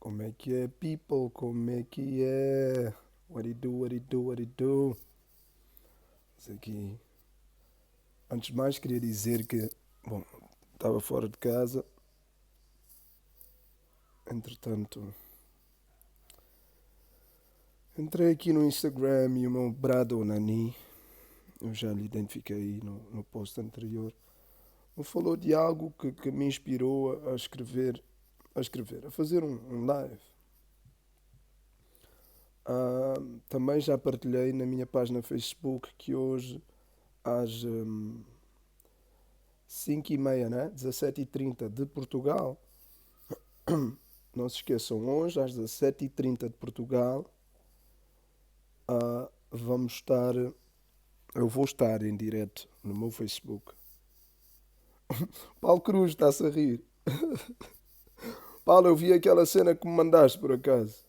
Como é que é, people? Como é que é? What it do, what it do, what it do? Isso aqui. Antes de mais, queria dizer que, bom, estava fora de casa. Entretanto, entrei aqui no Instagram e o meu brado Nani, eu já lhe identifiquei no post anterior, me falou de algo que me inspirou a fazer um live. Também já partilhei na minha página Facebook que hoje às 5h30, né? 17h30 de Portugal. Não se esqueçam, hoje às 17h30 de Portugal vamos estar. Eu vou estar em direto no meu Facebook. Paulo Cruz está-se a rir. Paulo, eu vi aquela cena que me mandaste por acaso.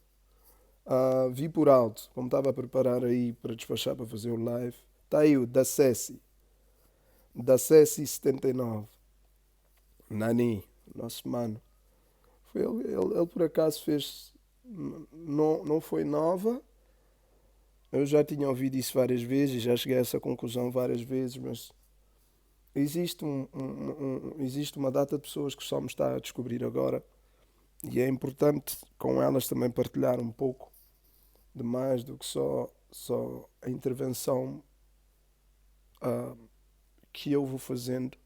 Vi por alto, como estava a preparar aí para despachar para fazer o live. Está aí o da Cessi 79. Nani, nosso mano. Foi ele por acaso fez. Não foi nova. Eu já tinha ouvido isso várias vezes, já cheguei a essa conclusão várias vezes, mas existe uma data de pessoas que só me está a descobrir agora e é importante com elas também partilhar um pouco de mais do que só a intervenção ah, que eu vou fazendo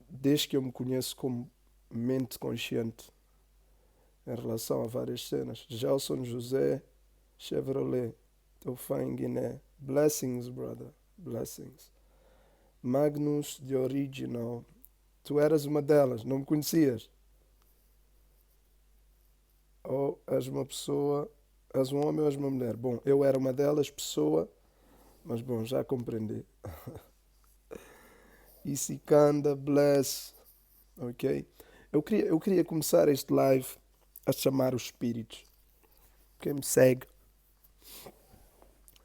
desde que eu me conheço como mente consciente em relação a várias cenas. Gelson José Chevrolet, teu fã em Guiné. Blessings, brother. Blessings. Magnus The Original. Tu eras uma delas, não me conhecias? Ou és uma pessoa, és um homem ou és uma mulher? Bom, eu era uma delas, pessoa, mas bom, já compreendi. Isikanda, bless, ok? Eu queria começar este live a chamar os espíritos. Quem me segue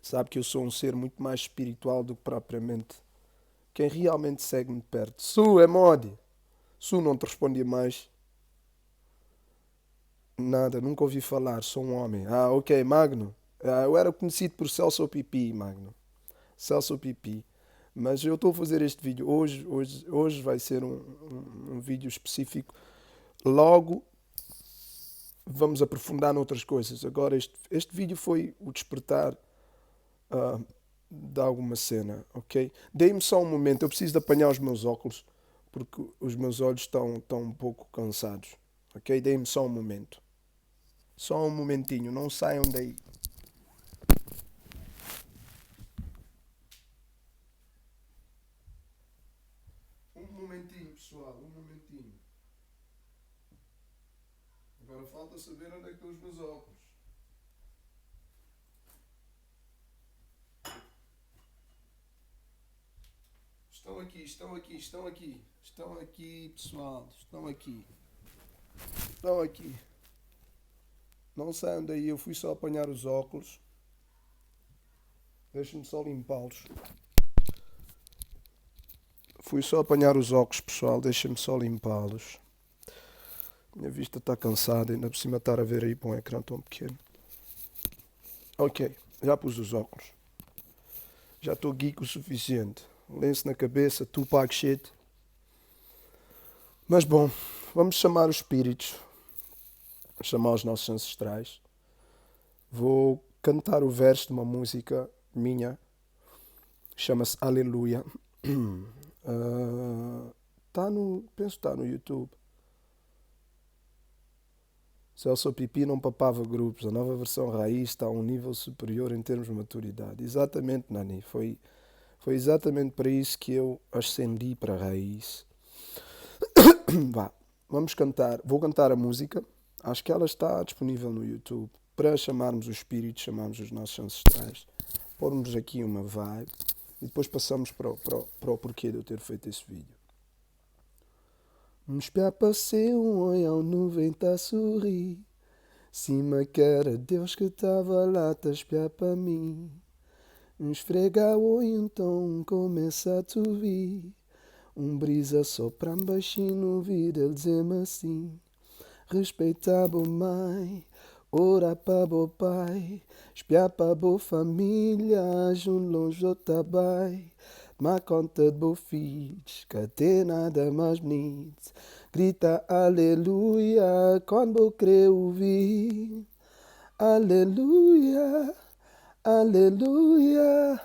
sabe que eu sou um ser muito mais espiritual do que propriamente quem realmente segue-me de perto. Su, é Modi. Su não te respondia mais. Nada, nunca ouvi falar, sou um homem. Ok, Magno. Eu era conhecido por Celso Pipi, Magno. Celso Pipi. Mas eu estou a fazer este vídeo. Hoje vai ser um vídeo específico. Logo vamos aprofundar noutras coisas. Agora este vídeo foi o despertar ah, de alguma cena, ok? Dei-me só um momento, eu preciso de apanhar os meus óculos porque os meus olhos estão um pouco cansados, ok? Dei-me só um momento. Só um momentinho, não saiam daí. Um momentinho, pessoal, um momentinho. Agora falta saber onde é que estão os meus óculos. Estão aqui, estão aqui, estão aqui. Estão aqui, pessoal, estão aqui. Estão aqui. Não saiam daí, eu fui só apanhar os óculos. Deixem-me só limpá-los. Fui só apanhar os óculos, pessoal, deixem-me só limpá-los. Minha vista está cansada, ainda por cima estar a ver aí para um ecrã tão pequeno. Ok, já pus os óculos. Já estou geek o suficiente. Lenço na cabeça, Tupac shit. Mas bom, vamos chamar os espíritos. Chamar os nossos ancestrais. Vou cantar o verso de uma música minha. Chama-se Aleluia. Penso que está no YouTube. Celso Pipi não papava grupos. A nova versão raiz está a um nível superior em termos de maturidade. Exatamente, Nani. Foi exatamente para isso que eu ascendi para a raiz. Vá, vamos cantar. Vou cantar a música. Acho que ela está disponível no YouTube. Para chamarmos os espíritos, chamarmos os nossos ancestrais. Pormos aqui uma vibe. E depois passamos para o porquê de eu ter feito esse vídeo. Espiar passei olhão, nuvem tá a sorrir. Cima que era Deus que estava lá, tá a espiar para mim. Esfregar o olho então começa a te ouvir. Brisa sopra baixinho no ouvido, ele dizer-me assim: Respeitar boa mãe, orar para boa pai, espiar para boa família, junto longe ou trabalho. Tomar conta de boa filhos, que tem nada mais bonito. Grita aleluia, quando eu querer ouvir. Aleluia, aleluia.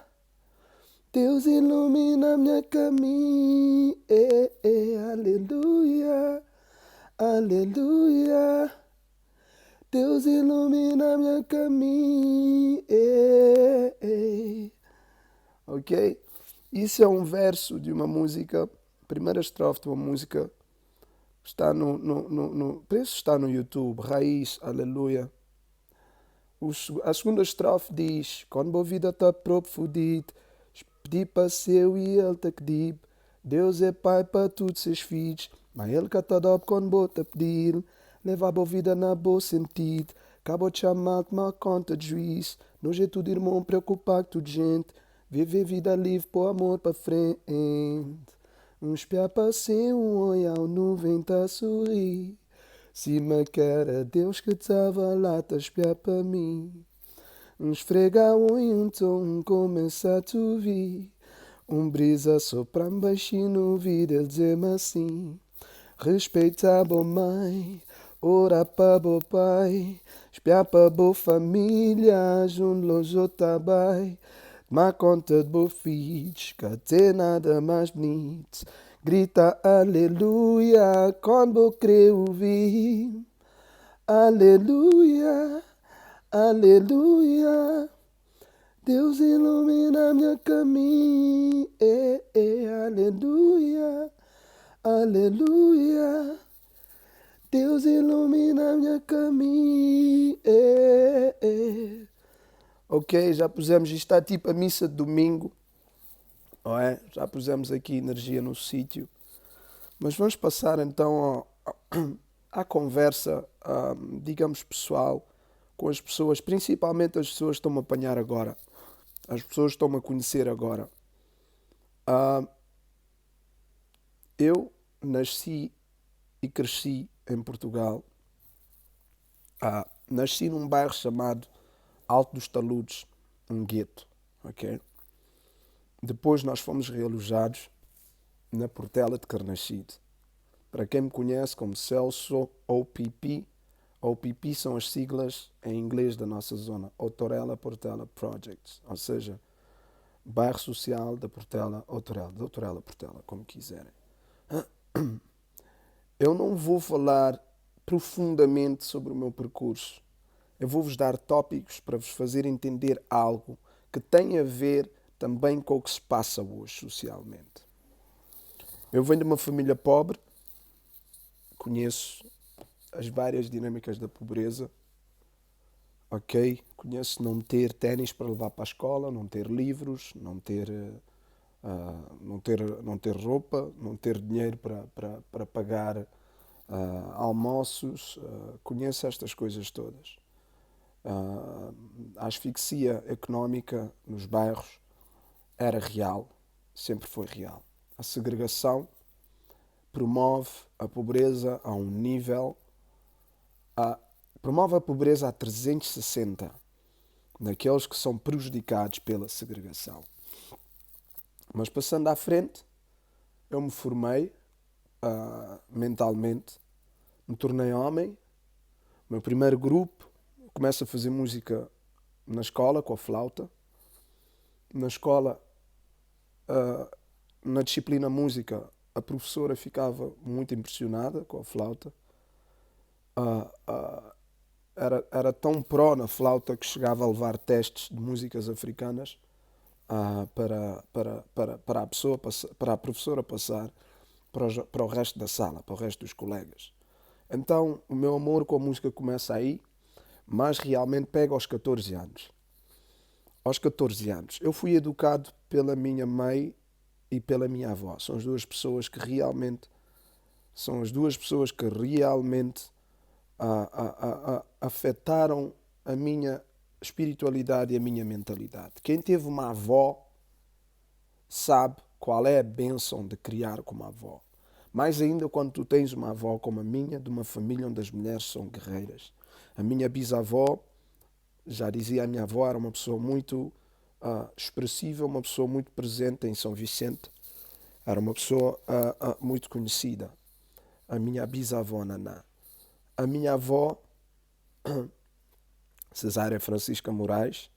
Deus ilumina minha caminho, aleluia, aleluia. Deus ilumina minha caminho, ok? Isso é um verso de uma música, primeira estrofe de uma música, está penso que está no YouTube, Raiz, aleluia. A segunda estrofe diz, quando a vida está próprio fudido, pedi para seu e ele te acredita. Deus é pai para todos seus filhos, mas ele que está dado quando bota pedir. Leva a boa vida na boa sentido, acabou de chamar de má conta de juiz. No jeito de irmão preocupado com tudo gente, viver vida livre, pôr amor para frente. Um espiar para ser um olhar, nuvem tá a sorrir. Se me quer a Deus que estava lá, tá a espiar para mim. Um esfregar e um tom começa a te ouvir. Um brisa sopra baixinho no ouvido, ele dizer-me assim. Respeitar boa mãe, orar para boa pai, espiar para boa família, junto longe ou trabalho. Tomar conta de boa filhos, que até nada mais bonito. Grita aleluia, quando eu querer ouvir. Aleluia, aleluia. Deus ilumina minha caminho, aleluia, aleluia. Deus ilumina minha caminho, Ok, já pusemos, isto está tipo a missa de domingo, não é? Já pusemos aqui energia no sítio. Mas vamos passar então à conversa, digamos, pessoal, com as pessoas, principalmente as pessoas que estão-me a apanhar agora, as pessoas que estão-me a conhecer agora. Ah, eu nasci e cresci em Portugal. Nasci num bairro chamado Alto dos Taludes, um gueto, ok? Depois nós fomos realojados na Portela de Carnaxide. Para quem me conhece como Celso OPP, OPP são as siglas em inglês da nossa zona, Outorela Portela Projects, ou seja, Bairro Social da Portela, Outorela Portela, como quiserem. Eu não vou falar profundamente sobre o meu percurso. Eu vou-vos dar tópicos para vos fazer entender algo que tem a ver também com o que se passa hoje socialmente. Eu venho de uma família pobre, conheço as várias dinâmicas da pobreza, ok? Conheço não ter ténis para levar para a escola, não ter livros, não ter roupa, não ter dinheiro para pagar almoços. Conheço estas coisas todas. A asfixia económica nos bairros era real, sempre foi real. A segregação promove a pobreza a um nível, promove a pobreza a 360 naqueles que são prejudicados pela segregação. Mas passando à frente, eu me formei mentalmente, me tornei homem, meu primeiro grupo, começo a fazer música na escola com a flauta. Na escola, na disciplina música, a professora ficava muito impressionada com a flauta. Era tão pró na flauta que chegava a levar testes de músicas africanas para a pessoa, para a professora passar para o resto da sala, para o resto dos colegas. Então, o meu amor com a música começa aí, mas realmente pega aos 14 anos. Aos 14 anos. Eu fui educado pela minha mãe e pela minha avó. São as duas pessoas que realmente afetaram a minha espiritualidade e a minha mentalidade. Quem teve uma avó sabe qual é a bênção de criar com uma avó. Mais ainda quando tu tens uma avó como a minha, de uma família onde as mulheres são guerreiras. A minha bisavó, já dizia a minha avó, era uma pessoa muito expressiva, uma pessoa muito presente em São Vicente. Era uma pessoa muito conhecida. A minha bisavó Naná. A minha avó, Cesária Francisca Moraes,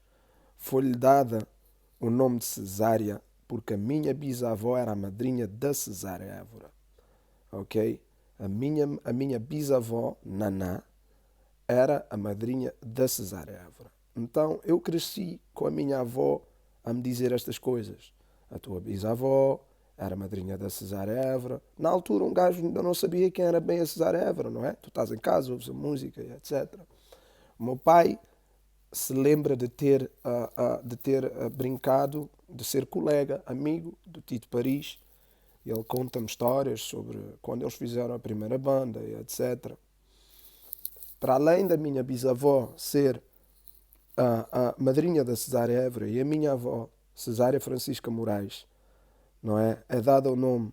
foi-lhe dada o nome de Cesária porque a minha bisavó era a madrinha da Cesária Évora. Ok? A minha bisavó, Naná, era a madrinha da Cesária Évora. Então eu cresci com a minha avó a me dizer estas coisas. A tua bisavó era a madrinha da Cesária Évora. Na altura um gajo ainda não sabia quem era bem a Cesária Évora, não é? Tu estás em casa, ouves a música, etc. O meu pai se lembra de ter brincado, de ser colega, amigo do Tito Paris. Ele conta-me histórias sobre quando eles fizeram a primeira banda, etc. Para além da minha bisavó ser a madrinha da Cesária Évora e a minha avó, Cesária Francisca Moraes, não é? É dado o nome,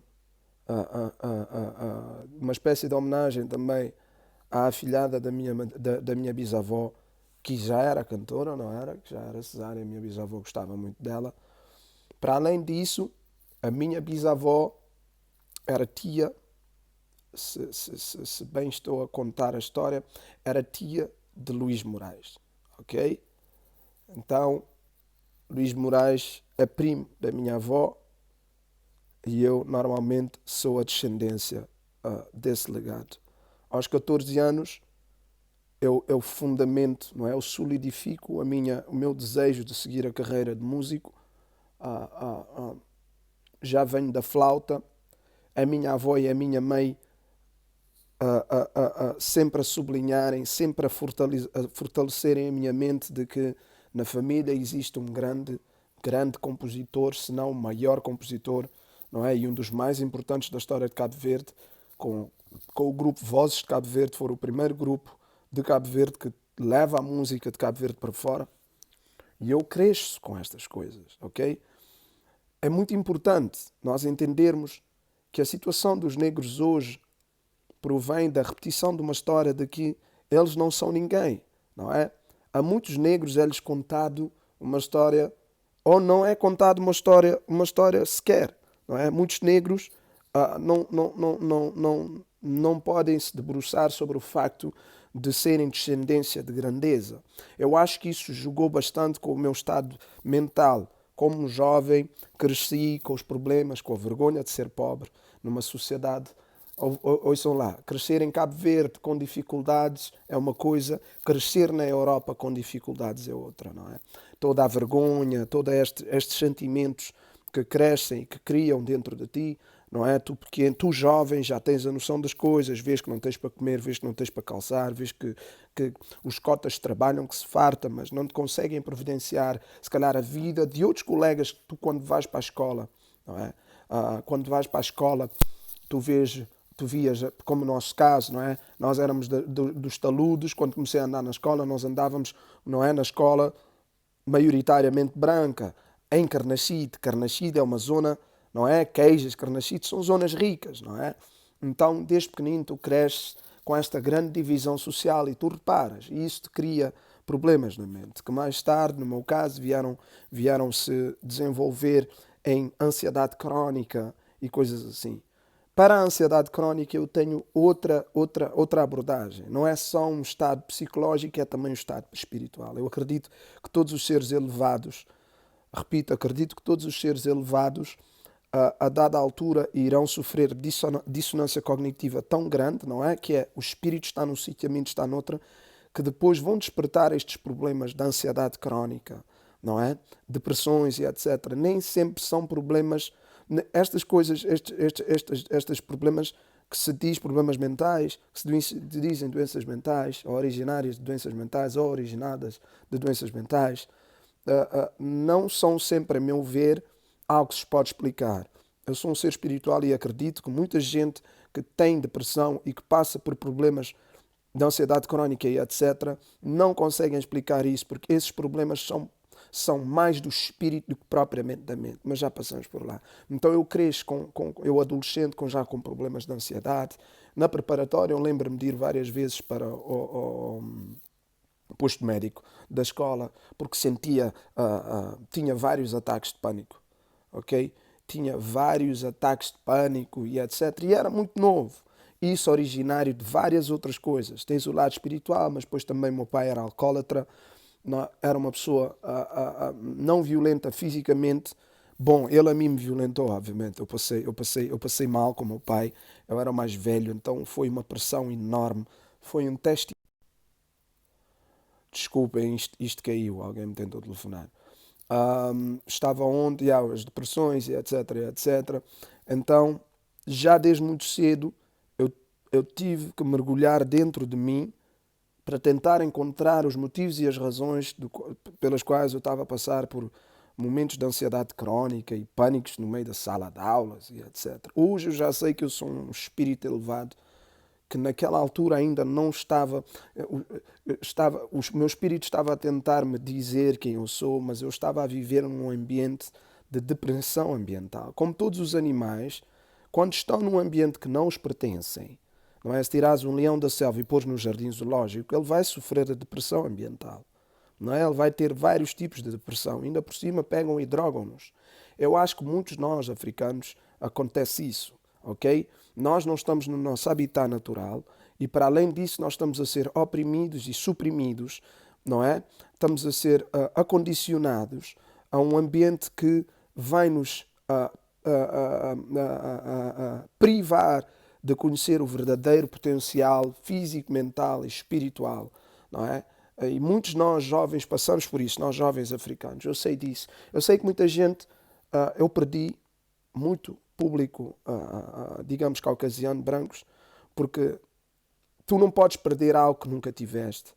uma espécie de homenagem também à afilhada da minha bisavó, que já era cantora, não era? Que já era Cesária, a minha bisavó gostava muito dela. Para além disso, a minha bisavó era tia, se bem estou a contar a história, era tia de Luís Moraes, ok? Então, Luís Moraes é primo da minha avó e eu normalmente sou a descendência desse legado. Aos 14 anos, eu fundamento, não é? Eu solidifico o meu desejo de seguir a carreira de músico. Já venho da flauta. A minha avó e a minha mãe sempre a sublinharem, sempre a fortalecerem a minha mente de que na família existe um grande compositor, se não o maior compositor, não é? E um dos mais importantes da história de Cabo Verde, com o grupo Vozes de Cabo Verde, foi o primeiro grupo de Cabo Verde que leva a música de Cabo Verde para fora. E eu cresço com estas coisas, ok? É muito importante nós entendermos que a situação dos negros hoje provém da repetição de uma história de que eles não são ninguém, não é? A muitos negros é-lhes contado uma história, ou não é contado uma história sequer, não é? Muitos negros não podem se debruçar sobre o facto de serem descendência de grandeza. Eu acho que isso jogou bastante com o meu estado mental. Como um jovem, cresci com os problemas, com a vergonha de ser pobre, numa sociedade. Ouçam lá, crescer em Cabo Verde com dificuldades é uma coisa, crescer na Europa com dificuldades é outra, não é? Toda a vergonha, todos estes sentimentos que crescem e que criam dentro de ti, não é? Tu pequeno, tu jovem, já tens a noção das coisas, vês que não tens para comer, vês que não tens para calçar, vês que os cotas trabalham, que se farta, mas não te conseguem providenciar, se calhar, a vida de outros colegas que tu, quando vais para a escola, não é? Quando vais para a escola, tu vias, como no nosso caso, não é? Nós éramos dos taludos, quando comecei a andar na escola, nós andávamos, não é? Na escola maioritariamente branca, em Carnaxide. Carnaxide é uma zona, não é? Queijas, Carnaxide são zonas ricas, não é? Então, desde pequenino, tu cresces com esta grande divisão social e tu reparas, e isso te cria problemas na mente, que mais tarde, no meu caso, vieram-se desenvolver em ansiedade crónica e coisas assim. Para a ansiedade crónica eu tenho outra abordagem. Não é só um estado psicológico, é também um estado espiritual. Eu acredito que todos os seres elevados, repito, acredito que todos os seres elevados, a dada altura, irão sofrer dissonância cognitiva tão grande, não é? Que é o espírito está num sítio, a mente está noutra, que depois vão despertar estes problemas de ansiedade crónica, não é? Depressões e etc. Nem sempre são problemas. Estas coisas, estes problemas que se diz problemas mentais, que se dizem doenças mentais, ou originárias de doenças mentais, ou originadas de doenças mentais, não são sempre, a meu ver, algo que se pode explicar. Eu sou um ser espiritual e acredito que muita gente que tem depressão e que passa por problemas de ansiedade crónica e etc., não conseguem explicar isso, porque esses problemas são mais do espírito do que propriamente da mente, mas já passamos por lá. Então eu cresço, eu adolescente, já com problemas de ansiedade. Na preparatória eu lembro-me de ir várias vezes para o posto médico da escola, porque tinha vários ataques de pânico, ok? Tinha vários ataques de pânico e etc. E era muito novo. Isso originário de várias outras coisas. Tens o lado espiritual, mas depois também meu pai era alcoólatra, era uma pessoa não violenta fisicamente. Bom, ele a mim me violentou, obviamente. Eu passei mal com o meu pai. Eu era mais velho, então foi uma pressão enorme. Foi um teste. Desculpem, isto caiu, alguém me tentou telefonar. Estava onde? As depressões, e etc, etc. Então, já desde muito cedo, eu, eu tive que mergulhar dentro de mim para tentar encontrar os motivos e as razões pelas quais eu estava a passar por momentos de ansiedade crónica e pânicos no meio da sala de aulas e etc. Hoje eu já sei que eu sou um espírito elevado, que naquela altura ainda não o meu espírito estava a tentar me dizer quem eu sou, mas eu estava a viver num ambiente de depressão ambiental. Como todos os animais, quando estão num ambiente que não os pertencem, não é? Se tirares um leão da selva e pôres no jardim zoológico, ele vai sofrer a depressão ambiental. Não é? Ele vai ter vários tipos de depressão. Ainda por cima pegam e drogam-nos. Eu acho que muitos de nós, africanos, acontece isso. Ok? Nós não estamos no nosso habitat natural e, para além disso, nós estamos a ser oprimidos e suprimidos, não é? Estamos a ser acondicionados a um ambiente que vai nos privar de conhecer o verdadeiro potencial físico, mental e espiritual, não é? E muitos de nós jovens passamos por isso, nós jovens africanos, eu sei disso. Eu sei que muita gente, eu perdi muito público, digamos, caucasiano, brancos, porque tu não podes perder algo que nunca tiveste.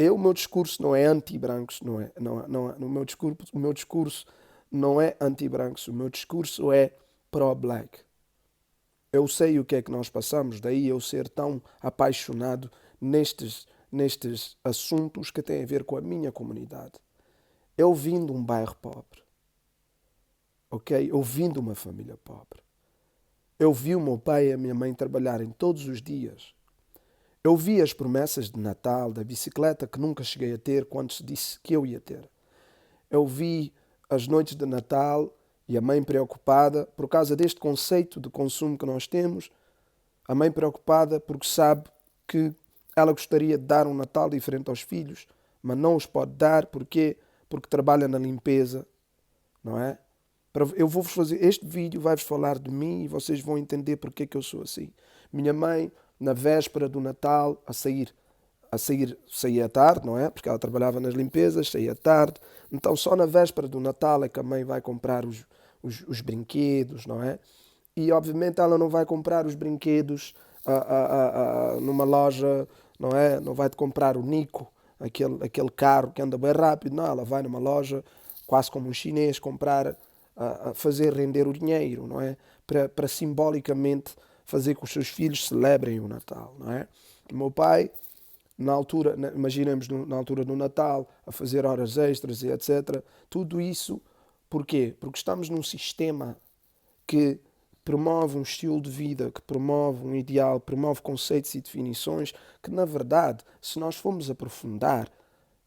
O meu discurso não é anti-brancos, o meu discurso não é anti-brancos, o meu discurso é pró-black. Eu sei o que é que nós passamos, daí eu ser tão apaixonado nestes assuntos que têm a ver com a minha comunidade. Eu vim de um bairro pobre, ok? Eu vim de uma família pobre. Eu vi o meu pai e a minha mãe trabalharem todos os dias. Eu vi as promessas de Natal, da bicicleta que nunca cheguei a ter quando se disse que eu ia ter. Eu vi as noites de Natal e a mãe preocupada por causa deste conceito de consumo que nós temos. A mãe preocupada porque sabe que ela gostaria de dar um Natal diferente aos filhos, mas não os pode dar. Porquê? Porque trabalha na limpeza, não é? Eu vou-vos fazer, este vídeo vai-vos falar de mim e vocês vão entender porque é que eu sou assim. Minha mãe, na véspera do Natal, saía tarde, não é? Porque ela trabalhava nas limpezas, saía tarde. Então só na véspera do Natal é que a mãe vai comprar os brinquedos, não é? E obviamente ela não vai comprar os brinquedos numa loja, não é? Não vai comprar o Nico, aquele carro que anda bem rápido, não. Ela vai numa loja, quase como um chinês, comprar, fazer render o dinheiro, não é? Para simbolicamente fazer com que os seus filhos celebrem o Natal, não é? O meu pai, na altura, imaginemos na altura do Natal, a fazer horas extras e etc. Tudo isso, porquê? Porque estamos num sistema que promove um estilo de vida, que promove um ideal, promove conceitos e definições que, na verdade, se nós formos aprofundar,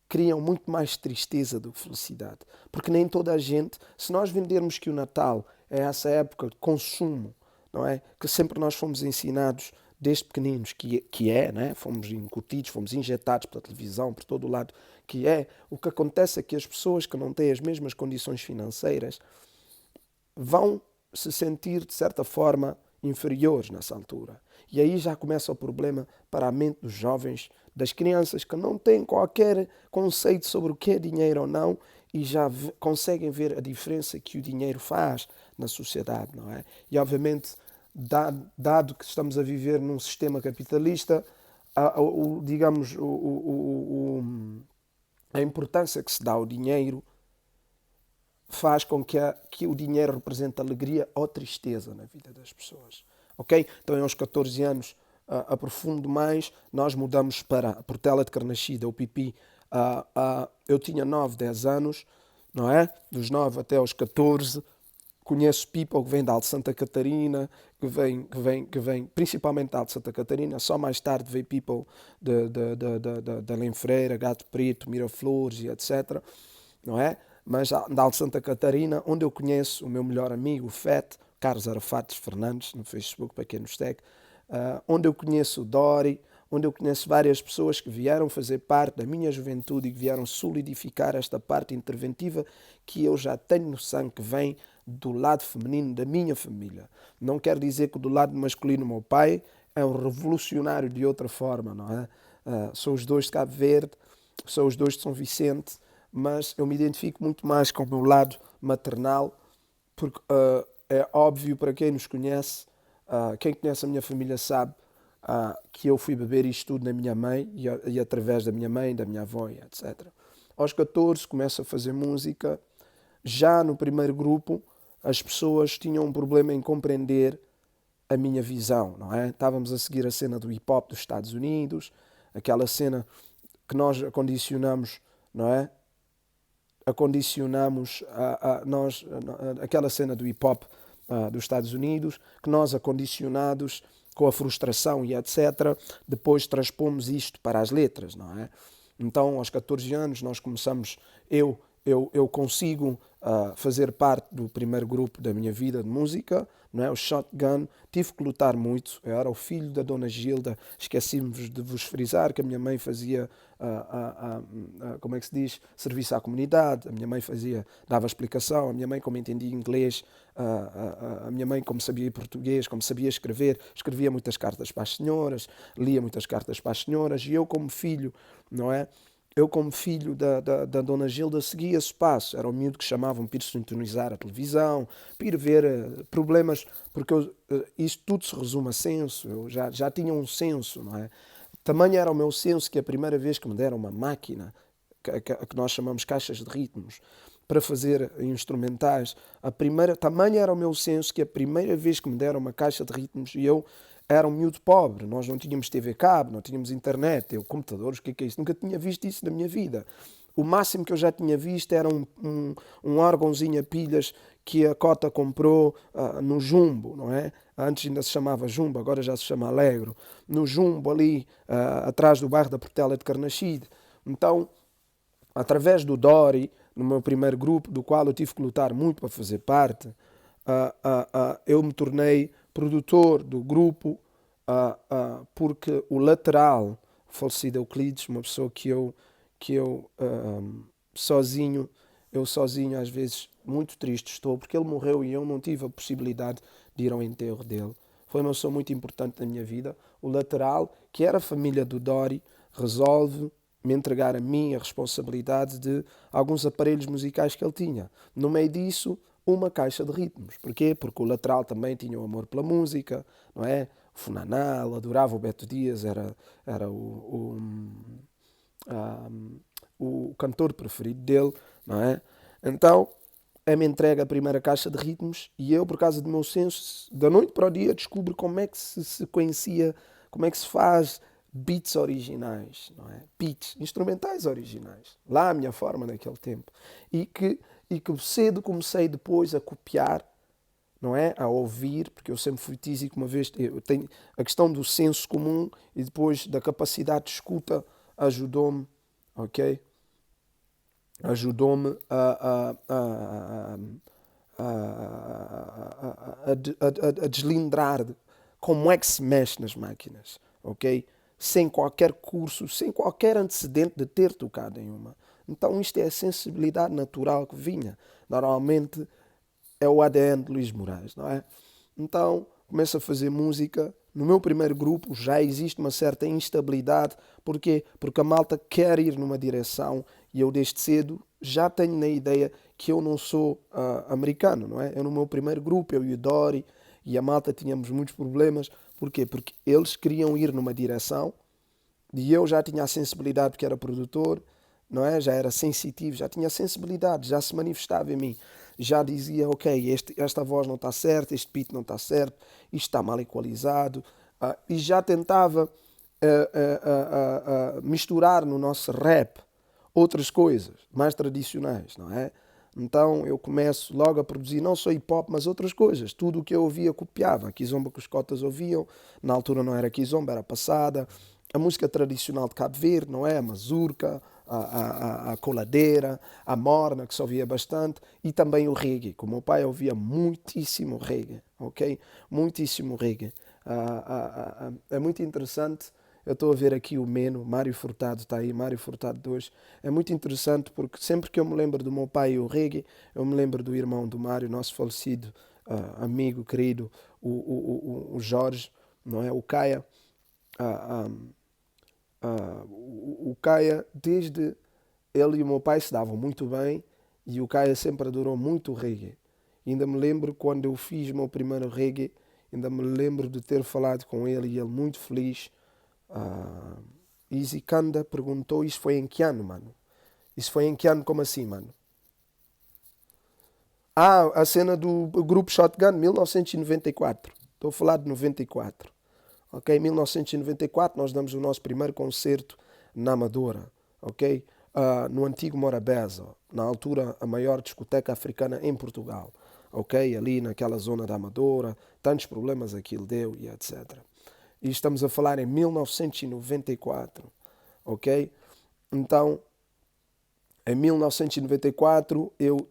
criam muito mais tristeza do que felicidade. Porque nem toda a gente, se nós vendermos que o Natal é essa época de consumo, não é? Que sempre nós fomos ensinados desde pequeninos que é, né? Fomos incutidos, fomos injetados pela televisão, por todo o lado, que é. O que acontece é que as pessoas que não têm as mesmas condições financeiras vão se sentir, de certa forma, inferiores nessa altura. E aí já começa o problema para a mente dos jovens, das crianças que não têm qualquer conceito sobre o que é dinheiro ou não e já conseguem ver a diferença que o dinheiro faz na sociedade, não é? E obviamente, dado que estamos a viver num sistema capitalista, digamos, a importância que se dá ao dinheiro faz com que o dinheiro represente alegria ou tristeza na vida das pessoas. Ok? Então, aos 14 anos, aprofundo mais, nós mudamos para a Portela de Carnachide, o Pipi. Eu tinha 9, 10 anos, não é? Dos 9 até aos 14. Conheço people que vem da Alto Santa Catarina, que vem principalmente da Alto Santa Catarina. Só mais tarde veio people da Lenfreira, Gato Preto, Miraflores e etc. Não é? Mas da Alto Santa Catarina, onde eu conheço o meu melhor amigo, o FET, Carlos Arafates Fernandes, no Facebook, para quem nos segue, onde eu conheço o Dori, onde eu conheço várias pessoas que vieram fazer parte da minha juventude e que vieram solidificar esta parte interventiva que eu já tenho no sangue, que vem do lado feminino da minha família. Não quer dizer que do lado masculino o meu pai é um revolucionário de outra forma, não é? São os dois de Cabo Verde, são os dois de São Vicente, mas eu me identifico muito mais com o meu lado maternal, porque é óbvio para quem nos conhece, quem conhece a minha família sabe que eu fui beber isto tudo na minha mãe e através da minha mãe, da minha avó, etc. Aos 14 começo a fazer música. Já no primeiro grupo, as pessoas tinham um problema em compreender a minha visão, não é? Estávamos a seguir a cena do hip-hop dos Estados Unidos, aquela cena que nós acondicionamos, não é? Acondicionamos aquela cena do hip-hop dos Estados Unidos, que nós acondicionados com a frustração e etc., depois transpomos isto para as letras, não é? Então, aos 14 anos, nós começamos, eu consigo fazer parte do primeiro grupo da minha vida de música, não é? O Shotgun. Tive que lutar muito. Eu era o filho da Dona Gilda. Esqueci-me de vos frisar que a minha mãe fazia, como é que se diz, serviço à comunidade. A minha mãe dava explicação. A minha mãe, como entendia inglês, a minha mãe, como sabia português, como sabia escrever, escrevia muitas cartas para as senhoras, lia muitas cartas para as senhoras. E eu, como filho, não é? Eu, como filho da Dona Gilda, seguia esse passo. Era o miúdo que chamavam para ir sintonizar a televisão, para ir ver problemas, porque isto tudo se resume a senso. Eu já tinha um senso, não é? Tamanho era o meu senso que a primeira vez que me deram uma máquina, que nós chamamos caixas de ritmos, para fazer instrumentais, tamanho era o meu senso que a primeira vez que me deram uma caixa de ritmos e eu era um miúdo pobre, nós não tínhamos TV cabo, não tínhamos internet, computadores, o que é isso? Nunca tinha visto isso na minha vida. O máximo que eu já tinha visto era um órgãozinho a pilhas que a Cota comprou no Jumbo, não é? Antes ainda se chamava Jumbo, agora já se chama Alegro. No Jumbo, ali, atrás do bairro da Portela de Carnaxide. Então, através do Dori, no meu primeiro grupo, do qual eu tive que lutar muito para fazer parte, eu me tornei produtor do grupo, porque o lateral, o falecido Euclides, uma pessoa que eu sozinho, às vezes muito triste estou, porque ele morreu e eu não tive a possibilidade de ir ao enterro dele. Foi uma pessoa muito importante na minha vida. O lateral, que era a família do Dori, resolve me entregar a mim a responsabilidade de alguns aparelhos musicais que ele tinha. No meio disso, uma caixa de ritmos. Porquê? Porque o lateral também tinha o amor pela música, não é? O Funaná, ele adorava o Beto Dias, era o cantor preferido dele, não é? Então, me entrega a primeira caixa de ritmos e eu, por causa do meu senso, da noite para o dia, descubro como é que se sequencia, como é que se faz beats originais, não é? Beats, instrumentais originais. Lá a minha forma naquele tempo. E que cedo comecei depois a copiar, não é? A ouvir, porque eu sempre fui tísico uma vez. Eu tenho a questão do senso comum e depois da capacidade de escuta ajudou-me, ok? Ajudou-me a deslindrar como é que se mexe nas máquinas, ok? Sem qualquer curso, sem qualquer antecedente de ter tocado em uma. Então isto é a sensibilidade natural que vinha. Normalmente é o ADN de Luís Moraes, não é? Então começo a fazer música. No meu primeiro grupo já existe uma certa instabilidade. Porquê? Porque a malta quer ir numa direção e eu desde cedo já tenho na ideia que eu não sou americano, não é? Eu no meu primeiro grupo, eu e o Dori e a malta tínhamos muitos problemas. Porquê? Porque eles queriam ir numa direção e eu já tinha a sensibilidade porque era produtor, não é? Já era sensitivo, já tinha sensibilidade, já se manifestava em mim. Já dizia, ok, esta voz não está certa, este beat não está certo, isto está mal equalizado. E já tentava misturar no nosso rap outras coisas mais tradicionais, não é? Então eu começo logo a produzir não só hip hop, mas outras coisas. Tudo o que eu ouvia copiava. A kizomba que os cotas ouviam, na altura não era kizomba, era passada. A música tradicional de Cabo Verde, não é? A mazurca, a coladeira, a morna, que se ouvia bastante, e também o reggae, que o meu pai ouvia muitíssimo reggae, ok? Muitíssimo reggae. É muito interessante. Eu estou a ver aqui o Meno, Mário Furtado está aí, Mário Furtado 2. É muito interessante porque sempre que eu me lembro do meu pai e o reggae, eu me lembro do irmão do Mário, nosso falecido amigo querido, o Jorge, não é? O Caia. Ah, o Caia, desde ele e o meu pai se davam muito bem e o Caia sempre adorou muito o reggae. Ainda me lembro quando eu fiz o meu primeiro reggae, ainda me lembro de ter falado com ele e ele muito feliz. Ah, Easy Kanda perguntou, isso foi em que ano, mano? Isso foi em que ano? Como assim, mano? Ah, a cena do grupo Shotgun, 1994. Estou a falar de 94. Ok? Em 1994 nós damos o nosso primeiro concerto na Amadora. Ok? No antigo Morabeza. Na altura, a maior discoteca africana em Portugal. Ok? Ali naquela zona da Amadora. Tantos problemas aquilo deu e etc. E estamos a falar em 1994. Ok? Então, em 1994 eu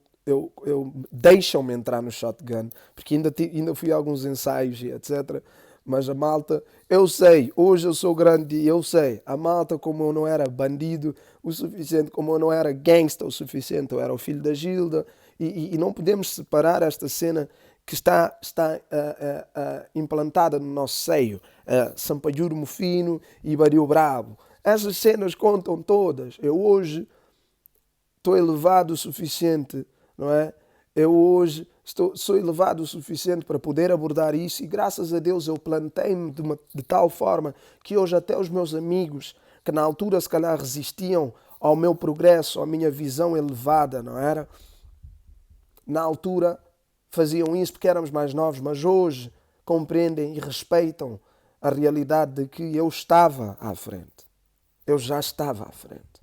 deixam-me entrar no Shotgun, porque ainda fui a alguns ensaios e etc. Mas a malta, eu sei, hoje eu sou grande e eu sei, a malta, como eu não era bandido o suficiente, como eu não era gangsta o suficiente, eu era o filho da Gilda, e não podemos separar esta cena que está implantada no nosso seio, Sampaio Mufino e Baril Bravo. Essas cenas contam todas. Eu hoje estou elevado o suficiente, não é? Eu hoje sou elevado o suficiente para poder abordar isso e graças a Deus eu plantei-me de tal forma que hoje até os meus amigos, que na altura se calhar resistiam ao meu progresso, à minha visão elevada, não era? Na altura faziam isso porque éramos mais novos, mas hoje compreendem e respeitam a realidade de que eu estava à frente. Eu já estava à frente.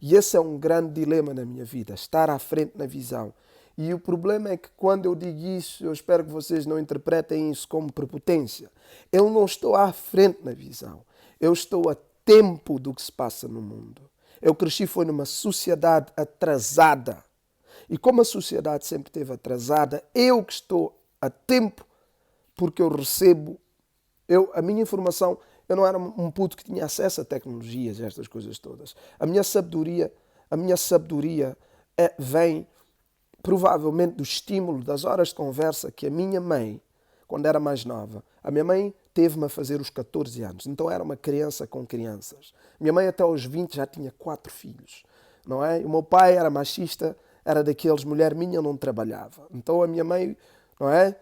E esse é um grande dilema na minha vida, estar à frente na visão. E o problema é que quando eu digo isso, eu espero que vocês não interpretem isso como prepotência. Eu não estou à frente na visão. Eu estou a tempo do que se passa no mundo. Eu cresci foi numa sociedade atrasada. E como a sociedade sempre esteve atrasada, eu que estou a tempo, porque eu recebo, a minha informação, eu não era um puto que tinha acesso a tecnologias, a estas coisas todas. A minha sabedoria vem provavelmente do estímulo das horas de conversa que a minha mãe, quando era mais nova, a minha mãe teve-me a fazer os 14 anos, então era uma criança com crianças. Minha mãe até aos 20 já tinha 4 filhos, não é? O meu pai era machista, era daqueles, mulher minha não trabalhava. Então a minha mãe, não é?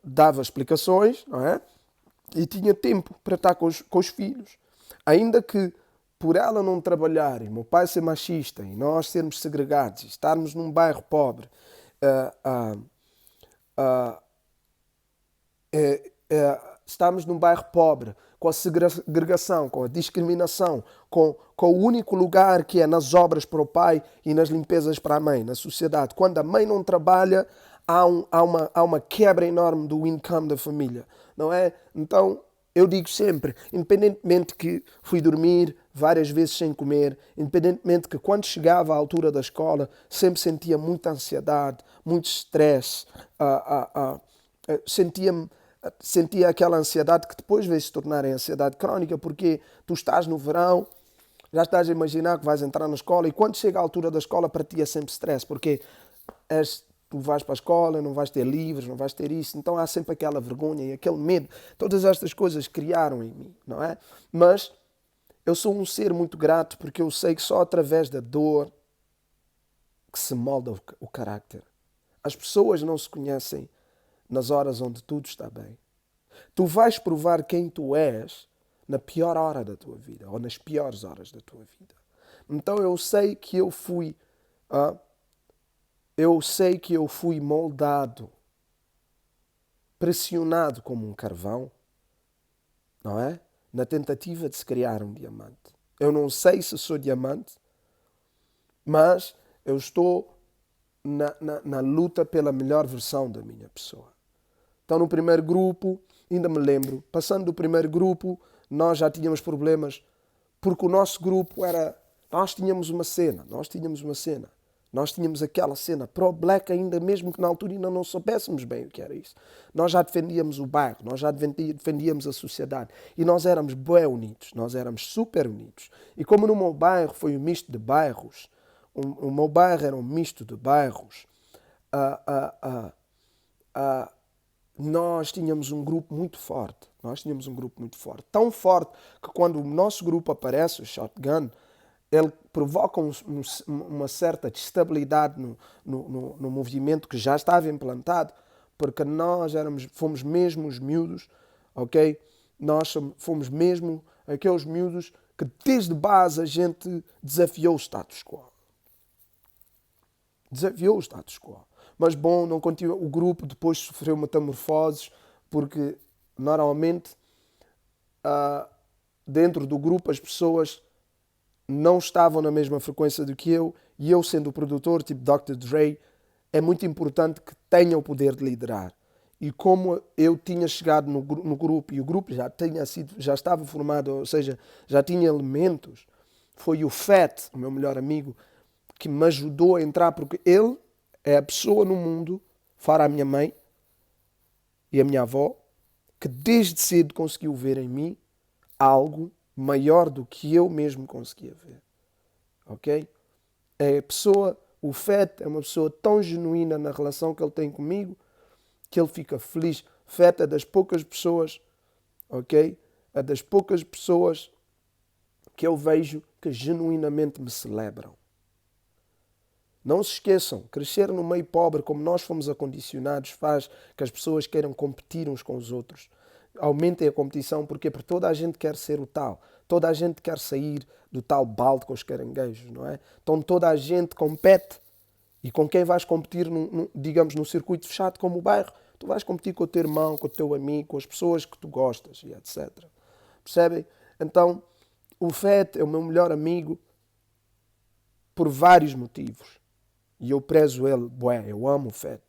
Dava explicações, não é? E tinha tempo para estar com os filhos. Ainda que por ela não trabalhar, e meu pai ser machista, e nós sermos segregados, e estarmos num bairro pobre, ah, ah, ah, estamos num bairro pobre, com a segregação, com a discriminação, com o único lugar que é nas obras para o pai e nas limpezas para a mãe, na sociedade. Quando a mãe não trabalha, há uma quebra enorme do income da família, não é? Então, eu digo sempre, independentemente que fui dormir várias vezes sem comer, independentemente que quando chegava à altura da escola sempre sentia muita ansiedade, muito stress, sentia aquela ansiedade que depois veio se tornar em ansiedade crónica, porque tu estás no verão, já estás a imaginar que vais entrar na escola e quando chega a altura da escola para ti é sempre stress, porque tu vais para a escola, não vais ter livros, não vais ter isso, então há sempre aquela vergonha e aquele medo. Todas estas coisas criaram em mim, não é? Mas eu sou um ser muito grato porque eu sei que só através da dor que se molda o carácter. As pessoas não se conhecem nas horas onde tudo está bem. Tu vais provar quem tu és na pior hora da tua vida ou nas piores horas da tua vida. Então eu sei que eu fui moldado, pressionado como um carvão, não é? Na tentativa de se criar um diamante. Eu não sei se sou diamante, mas eu estou na luta pela melhor versão da minha pessoa. Então, no primeiro grupo, ainda me lembro, passando do primeiro grupo, nós já tínhamos problemas, porque o nosso grupo era... Nós tínhamos uma cena. Nós tínhamos aquela cena pró-black, ainda mesmo que na altura ainda não soubéssemos bem o que era isso. Nós já defendíamos o bairro, nós já defendíamos a sociedade. E nós éramos bem unidos, nós éramos super unidos. E como no meu bairro foi um misto de bairros, o meu bairro era um misto de bairros, nós tínhamos um grupo muito forte. Tão forte que quando o nosso grupo aparece, o Shotgun, ele provoca uma certa destabilidade no movimento que já estava implantado, porque nós fomos mesmo os miúdos, ok? Nós fomos mesmo aqueles miúdos que desde base a gente desafiou o status quo. Mas bom, não continua. O grupo depois sofreu metamorfoses, porque normalmente dentro do grupo as pessoas não estavam na mesma frequência do que eu, e eu sendo o produtor, tipo Dr. Dre, é muito importante que tenha o poder de liderar. E como eu tinha chegado no grupo, e o grupo já estava formado, ou seja, já tinha elementos, foi o Fat, o meu melhor amigo, que me ajudou a entrar, porque ele é a pessoa no mundo, fora a minha mãe e a minha avó, que desde cedo conseguiu ver em mim algo maior do que eu mesmo conseguia ver. Ok? O Fat é uma pessoa tão genuína na relação que ele tem comigo, que ele fica feliz. Fat é das poucas pessoas, ok? É das poucas pessoas que eu vejo que genuinamente me celebram. Não se esqueçam, crescer no meio pobre, como nós fomos acondicionados, faz que as pessoas queiram competir uns com os outros. Aumentem a competição, porque toda a gente quer ser o tal. Toda a gente quer sair do tal balde com os caranguejos, não é? Então toda a gente compete. E com quem vais competir, digamos, num circuito fechado como o bairro? Tu vais competir com o teu irmão, com o teu amigo, com as pessoas que tu gostas, e etc. Percebem? Então, o Fat é o meu melhor amigo por vários motivos. E eu prezo ele, eu amo o Fat.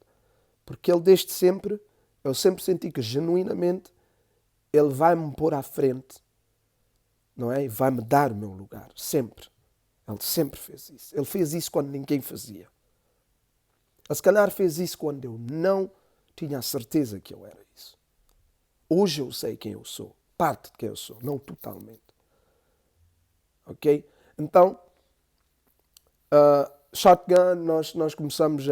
Porque ele desde sempre, eu sempre senti que genuinamente ele vai-me pôr à frente, não é? E vai-me dar o meu lugar, sempre. Ele sempre fez isso. Ele fez isso quando ninguém fazia. Ele se calhar fez isso quando eu não tinha a certeza que eu era isso. Hoje eu sei quem eu sou, parte de quem eu sou, não totalmente. Ok? Então, Shotgun, nós começamos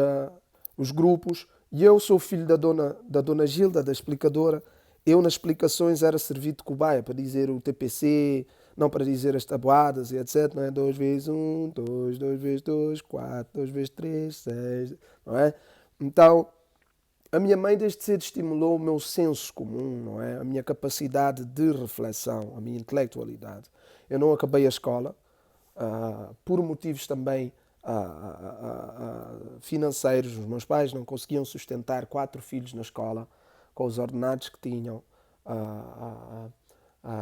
os grupos, e eu sou filho da dona Gilda, da explicadora. Eu nas explicações era servido de cobaia para dizer o TPC, não para dizer as tabuadas e etc. Não é? 2 vezes 1, 2, 2 vezes 2, 4, 2 vezes 3, 6, não é? Então, a minha mãe desde cedo estimulou o meu senso comum, não é? A minha capacidade de reflexão, a minha intelectualidade. Eu não acabei a escola, por motivos também financeiros. Os meus pais não conseguiam sustentar 4 filhos na escola com os ordenados que tinham,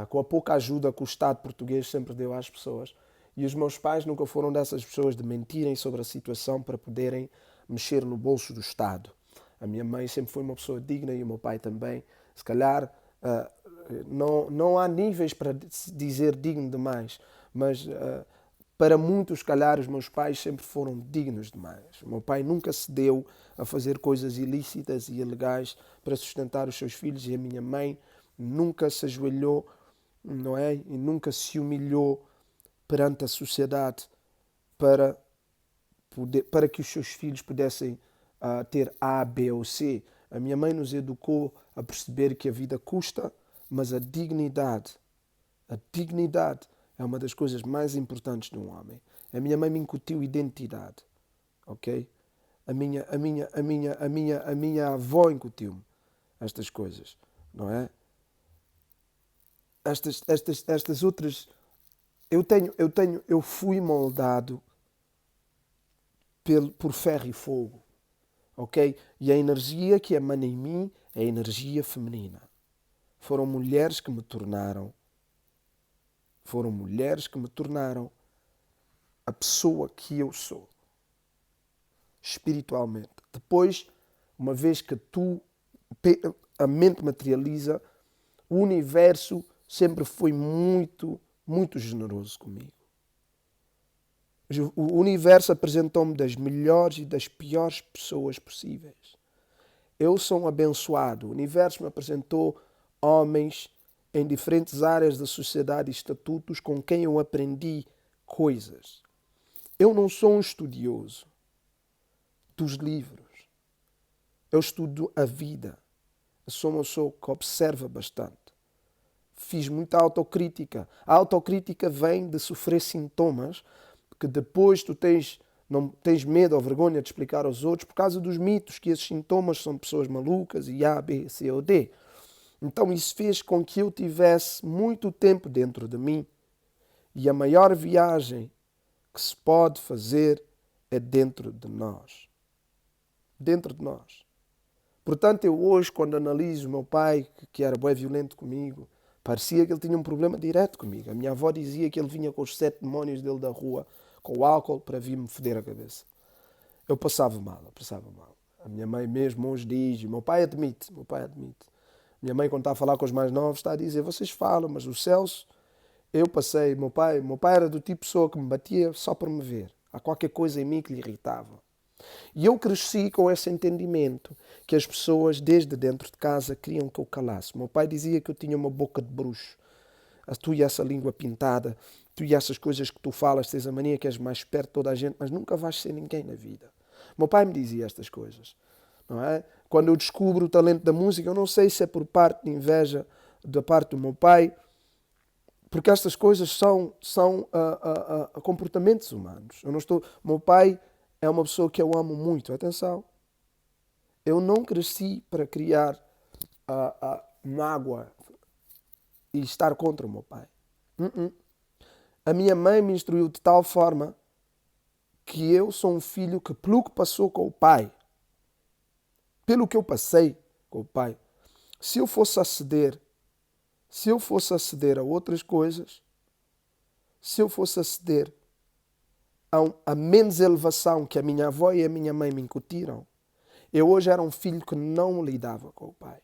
com a pouca ajuda que o Estado português sempre deu às pessoas. E os meus pais nunca foram dessas pessoas de mentirem sobre a situação para poderem mexer no bolso do Estado. A minha mãe sempre foi uma pessoa digna e o meu pai também. Se calhar não há níveis para se dizer digno demais, mas para muitos, se calhar, os meus pais sempre foram dignos demais. O meu pai nunca se deu a fazer coisas ilícitas e ilegais para sustentar os seus filhos, e a minha mãe nunca se ajoelhou, não é? E nunca se humilhou perante a sociedade para que os seus filhos pudessem ter A, B ou C. A minha mãe nos educou a perceber que a vida custa, mas a dignidade é uma das coisas mais importantes de um homem. A minha mãe me incutiu identidade, ok? A minha avó incutiu-me estas coisas, não é? Estas outras, eu fui moldado por ferro e fogo, ok? E a energia que emana em mim é a energia feminina. Foram mulheres que me tornaram a pessoa que eu sou. espiritualmente. Depois, uma vez que a mente materializa, o universo sempre foi muito, muito generoso comigo. O universo apresentou-me das melhores e das piores pessoas possíveis. Eu sou um abençoado. O universo me apresentou homens em diferentes áreas da sociedade e estatutos com quem eu aprendi coisas. Eu não sou um estudioso dos livros. Eu estudo a vida. Eu sou uma pessoa que observa bastante. Fiz muita autocrítica. A autocrítica vem de sofrer sintomas que depois tu não tens medo ou vergonha de explicar aos outros por causa dos mitos que esses sintomas são pessoas malucas e A, B, C ou D. Então isso fez com que eu tivesse muito tempo dentro de mim. E a maior viagem que se pode fazer é dentro de nós. Dentro de nós. Portanto, eu hoje, quando analiso o meu pai, que era bem violento comigo, parecia que ele tinha um problema direto comigo. A minha avó dizia que ele vinha com os 7 demónios dele da rua, com o álcool, para vir me foder a cabeça. Eu passava mal. A minha mãe mesmo hoje diz, meu pai admite. Minha mãe, quando está a falar com os mais novos, está a dizer, vocês falam, mas o Celso, eu passei, meu pai era do tipo de pessoa que me batia só por me ver. Há qualquer coisa em mim que lhe irritava. E eu cresci com esse entendimento que as pessoas, desde dentro de casa, queriam que eu calasse. Meu pai dizia que eu tinha uma boca de bruxo. Tu e essa língua pintada, tu e essas coisas que tu falas, tens a mania que és mais perto de toda a gente, mas nunca vais ser ninguém na vida. Meu pai me dizia estas coisas. Não é? Quando eu descubro o talento da música, eu não sei se é por parte de inveja da parte do meu pai, porque estas coisas são comportamentos humanos. Meu pai é uma pessoa que eu amo muito. Atenção, eu não cresci para criar mágoa e estar contra o meu pai. A minha mãe me instruiu de tal forma que eu sou um filho que, pelo que passou com o pai, pelo que eu passei com o pai, se eu fosse aceder a outras coisas, se eu fosse aceder a menos elevação que a minha avó e a minha mãe me incutiram, eu hoje era um filho que não lidava com o pai.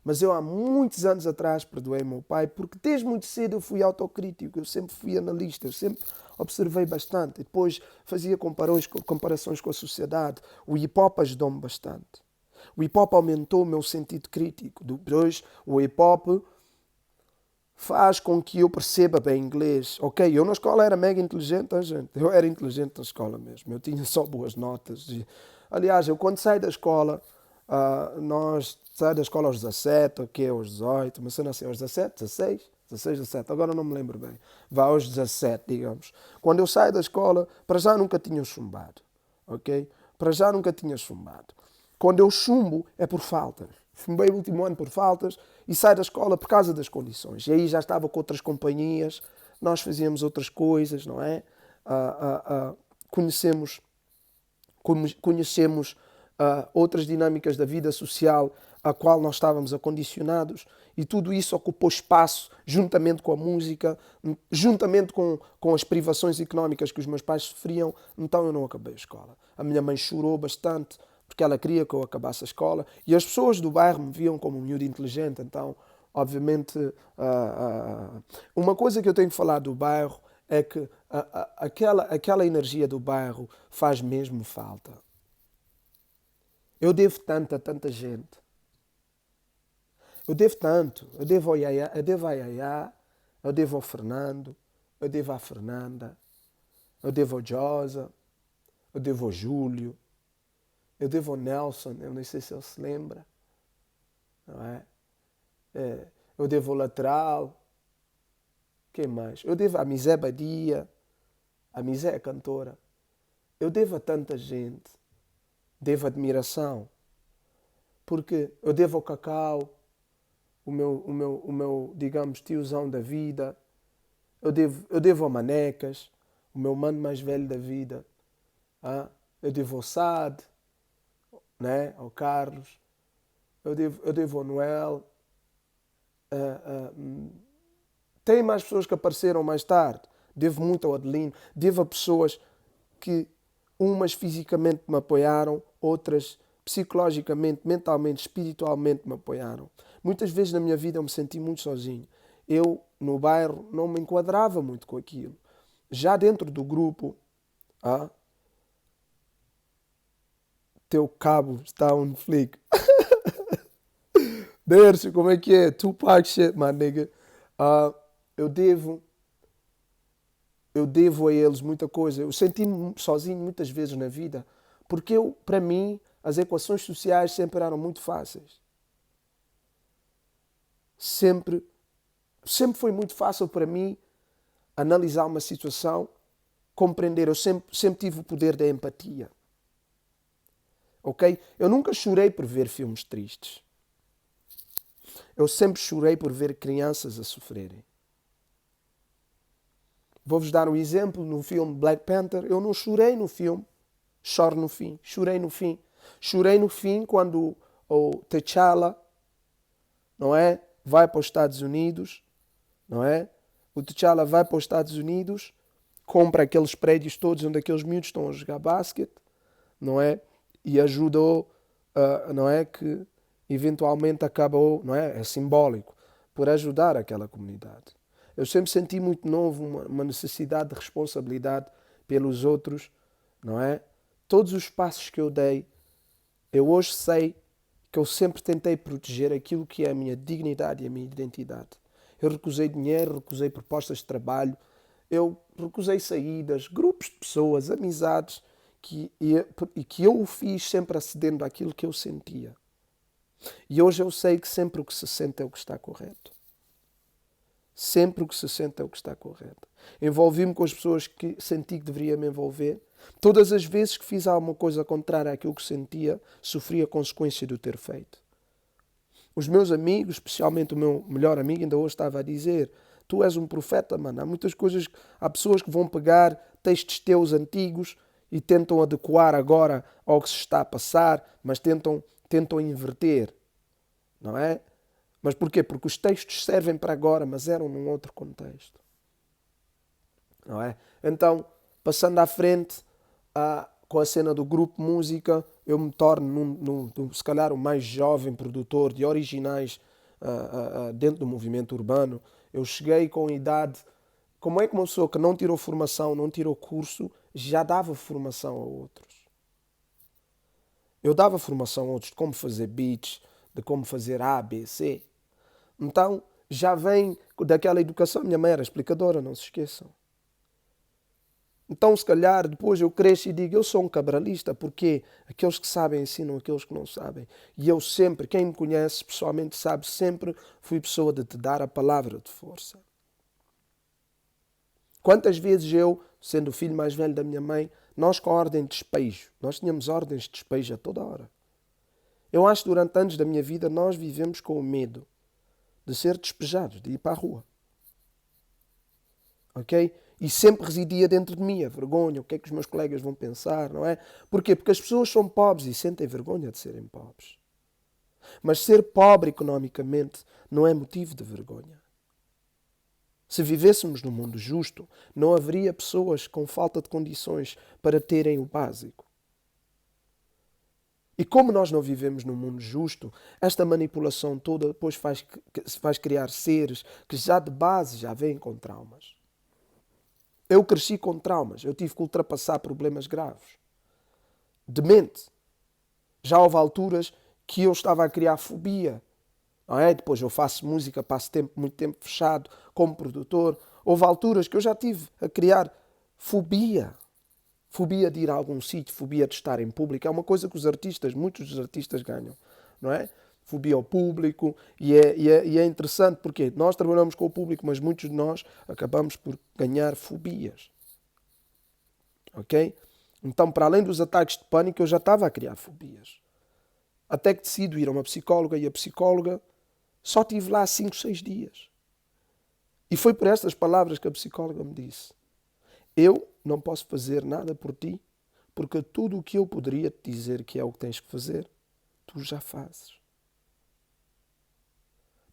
Mas eu há muitos anos atrás perdoei meu pai porque desde muito cedo eu fui autocrítico, eu sempre fui analista, eu sempre observei bastante. E depois fazia comparações com a sociedade. O hip-hop ajudou-me bastante. O hip-hop aumentou o meu sentido crítico. Depois o hip-hop faz com que eu perceba bem inglês. Ok, eu na escola era mega inteligente, gente. Eu era inteligente na escola mesmo. Eu tinha só boas notas. Aliás, eu quando saio da escola, nós saímos da escola aos 17, ok, aos 18, mas eu nasci aos 17, 16, 17, agora não me lembro bem. Vá aos 17, digamos. Quando eu saio da escola, para já nunca tinha chumbado. Ok? Para já nunca tinha chumbado. Quando eu chumbo, é por faltas. Chumbei o último ano por faltas e saio da escola por causa das condições. E aí já estava com outras companhias, nós fazíamos outras coisas, não é? Conhecemos outras dinâmicas da vida social a qual nós estávamos acondicionados e tudo isso ocupou espaço juntamente com a música, juntamente com as privações económicas que os meus pais sofriam, então eu não acabei a escola. A minha mãe chorou bastante porque ela queria que eu acabasse a escola e as pessoas do bairro me viam como um miúdo inteligente, então obviamente uma coisa que eu tenho que falar do bairro é que aquela energia do bairro faz mesmo falta. Eu devo tanto a tanta gente. Eu devo tanto. Eu devo ao Yaya, eu devo à Yaya, eu devo ao Fernando, eu devo à Fernanda, eu devo ao Josa, eu devo ao Júlio, eu devo ao Nelson, eu não sei se ele se lembra. Não é? Eu devo ao Lateral. Quem mais? Eu devo à Misé Badia. A Misé é cantora. Eu devo a tanta gente. Devo admiração. Porque eu devo ao Cacau, o meu, digamos, tiozão da vida. Eu devo ao Manecas, o meu mano mais velho da vida. Eu devo ao Sad, né? Ao Carlos. Eu devo ao Noel. Tem mais pessoas que apareceram mais tarde. Devo muito ao Adelino. Devo a pessoas que Umas fisicamente me apoiaram, outras psicologicamente, mentalmente, espiritualmente me apoiaram. Muitas vezes na minha vida eu me senti muito sozinho. Eu, no bairro, não me enquadrava muito com aquilo. Já dentro do grupo, ah, teu cabo está on flick. Dercy, como é que é? Tupac shit, my nigga. Ah, eu devo eu devo a eles muita coisa. Eu senti-me sozinho muitas vezes na vida, porque para mim, as equações sociais sempre eram muito fáceis. Sempre, sempre foi muito fácil para mim analisar uma situação, compreender. Eu sempre tive o poder da empatia. Ok? Eu nunca chorei por ver filmes tristes. Eu sempre chorei por ver crianças a sofrerem. Vou-vos dar um exemplo. No filme Black Panther, eu não chorei no filme. Choro no fim. Chorei no fim. Chorei no fim quando o T'Challa, não é? Vai para os Estados Unidos, não é? O T'Challa vai para os Estados Unidos, compra aqueles prédios todos onde aqueles miúdos estão a jogar basquete, não é? E ajudou, não é? Que eventualmente acabou, não é? É simbólico, por ajudar aquela comunidade. Eu sempre senti muito novo uma necessidade de responsabilidade pelos outros, não é? Todos os passos que eu dei, eu hoje sei que eu sempre tentei proteger aquilo que é a minha dignidade e a minha identidade. Eu recusei dinheiro, recusei propostas de trabalho, eu recusei saídas, grupos de pessoas, amizades, que eu o fiz sempre acedendo àquilo que eu sentia. E hoje eu sei que sempre o que se sente é o que está correto. Sempre o que se sente é o que está correto. Envolvi-me com as pessoas que senti que deveria me envolver. Todas as vezes que fiz alguma coisa contrária àquilo que sentia, sofria a consequência de o ter feito. Os meus amigos, especialmente o meu melhor amigo, ainda hoje estava a dizer: tu és um profeta, mano. Há muitas coisas, há pessoas que vão pegar textos teus antigos e tentam adequar agora ao que se está a passar, mas tentam inverter, não é? Mas porquê? Porque os textos servem para agora, mas eram num outro contexto. Não é? Então, passando à frente, com a cena do grupo música, eu me torno, se calhar, o mais jovem produtor de originais dentro do movimento urbano. Eu cheguei com idade. Como é que uma pessoa que não tirou formação, não tirou curso, já dava formação a outros? Eu dava formação a outros de como fazer beats, de como fazer A, B, C. Então, já vem daquela educação. Minha mãe era explicadora, não se esqueçam. Então, se calhar, depois eu cresço e digo: eu sou um cabralista, porque aqueles que sabem ensinam aqueles que não sabem. E eu sempre, quem me conhece pessoalmente sabe, sempre fui pessoa de te dar a palavra de força. Quantas vezes eu, sendo o filho mais velho da minha mãe, nós com a ordem de despejo, nós tínhamos ordens de despejo a toda hora. Eu acho que durante anos da minha vida nós vivemos com o medo de ser despejados, de ir para a rua. Ok? E sempre residia dentro de mim a vergonha, o que é que os meus colegas vão pensar, não é? Porquê? Porque as pessoas são pobres e sentem vergonha de serem pobres. Mas ser pobre economicamente não é motivo de vergonha. Se vivêssemos num mundo justo, não haveria pessoas com falta de condições para terem o básico. E como nós não vivemos num mundo justo, esta manipulação toda depois faz criar seres que já de base já vêm com traumas. Eu cresci com traumas, eu tive que ultrapassar problemas graves. Demente. Já houve alturas que eu estava a criar fobia. Não é? Depois eu faço música, passo muito tempo fechado como produtor. Houve alturas que eu já tive a criar fobia. Fobia de ir a algum sítio, fobia de estar em público. É uma coisa que muitos dos artistas ganham, não é? Fobia ao público. E é interessante porque nós trabalhamos com o público, mas muitos de nós acabamos por ganhar fobias. Ok? Então, para além dos ataques de pânico, eu já estava a criar fobias. Até que decido ir a uma psicóloga, e a psicóloga só tive lá 5, 6 dias. E foi por estas palavras que a psicóloga me disse: eu não posso fazer nada por ti, porque tudo o que eu poderia te dizer que é o que tens que fazer, tu já fazes.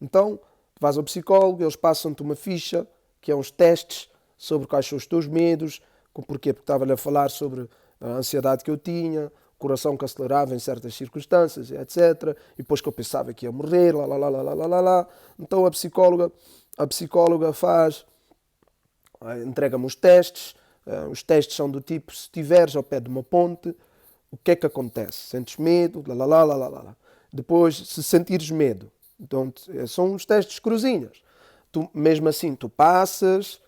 Então, vais ao psicólogo, eles passam-te uma ficha, que é uns testes sobre quais são os teus medos. Porquê? Porque estava-lhe a falar sobre A ansiedade que eu tinha, o coração que acelerava em certas circunstâncias, etc. E depois que eu pensava que ia morrer, lá, lá, lá, lá, lá, lá, lá, lá. Então a psicóloga faz, entrega-me os testes. Os testes são do tipo, se estiveres ao pé de uma ponte, o que é que acontece? Sentes medo, lá, lá, lá, lá, lá, lá. Depois, se sentires medo, então, são os testes cruzinhas. Tu, mesmo assim, tu passas,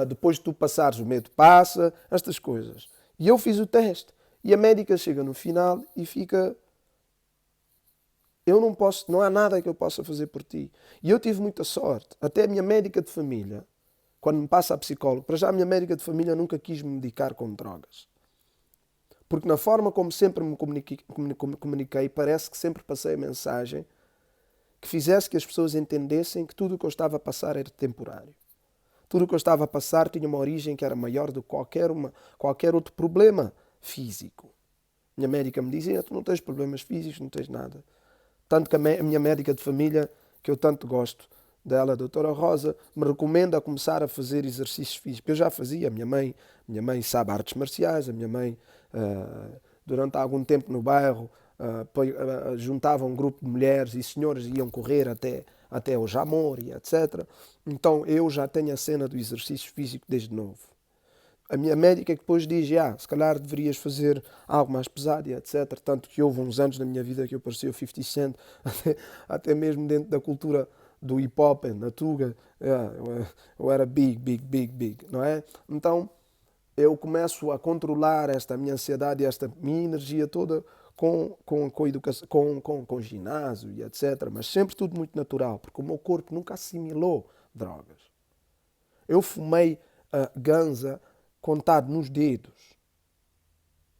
depois de tu passares, o medo passa, estas coisas. E eu fiz o teste. E a médica chega no final e fica... Eu não posso, não há nada que eu possa fazer por ti. E eu tive muita sorte. Até a minha médica de família, quando me passa a psicólogo, para já a minha médica de família nunca quis me medicar com drogas. Porque na forma como sempre me comuniquei, parece que sempre passei a mensagem que fizesse que as pessoas entendessem que tudo o que eu estava a passar era temporário. Tudo o que eu estava a passar tinha uma origem que era maior do que qualquer outro problema físico. Minha médica me dizia, tu não tens problemas físicos, não tens nada. Tanto que a minha médica de família, que eu tanto gosto dela, a doutora Rosa, me recomenda a começar a fazer exercícios físicos. Eu já fazia, minha mãe sabe artes marciais, a minha mãe, durante algum tempo no bairro, juntava um grupo de mulheres e senhoras e iam correr até o Jamor e etc. Então eu já tenho a cena do exercício físico desde novo. A minha médica que depois diz, se calhar deverias fazer algo mais pesado e etc. Tanto que houve uns anos na minha vida que eu parecia o 50 Cent, até mesmo dentro da cultura do hip hop, na Tuga, eu era big, não é? Então eu começo a controlar esta minha ansiedade e esta minha energia toda com educação, com ginásio e etc. Mas sempre tudo muito natural, porque o meu corpo nunca assimilou drogas. Eu fumei ganza contado nos dedos.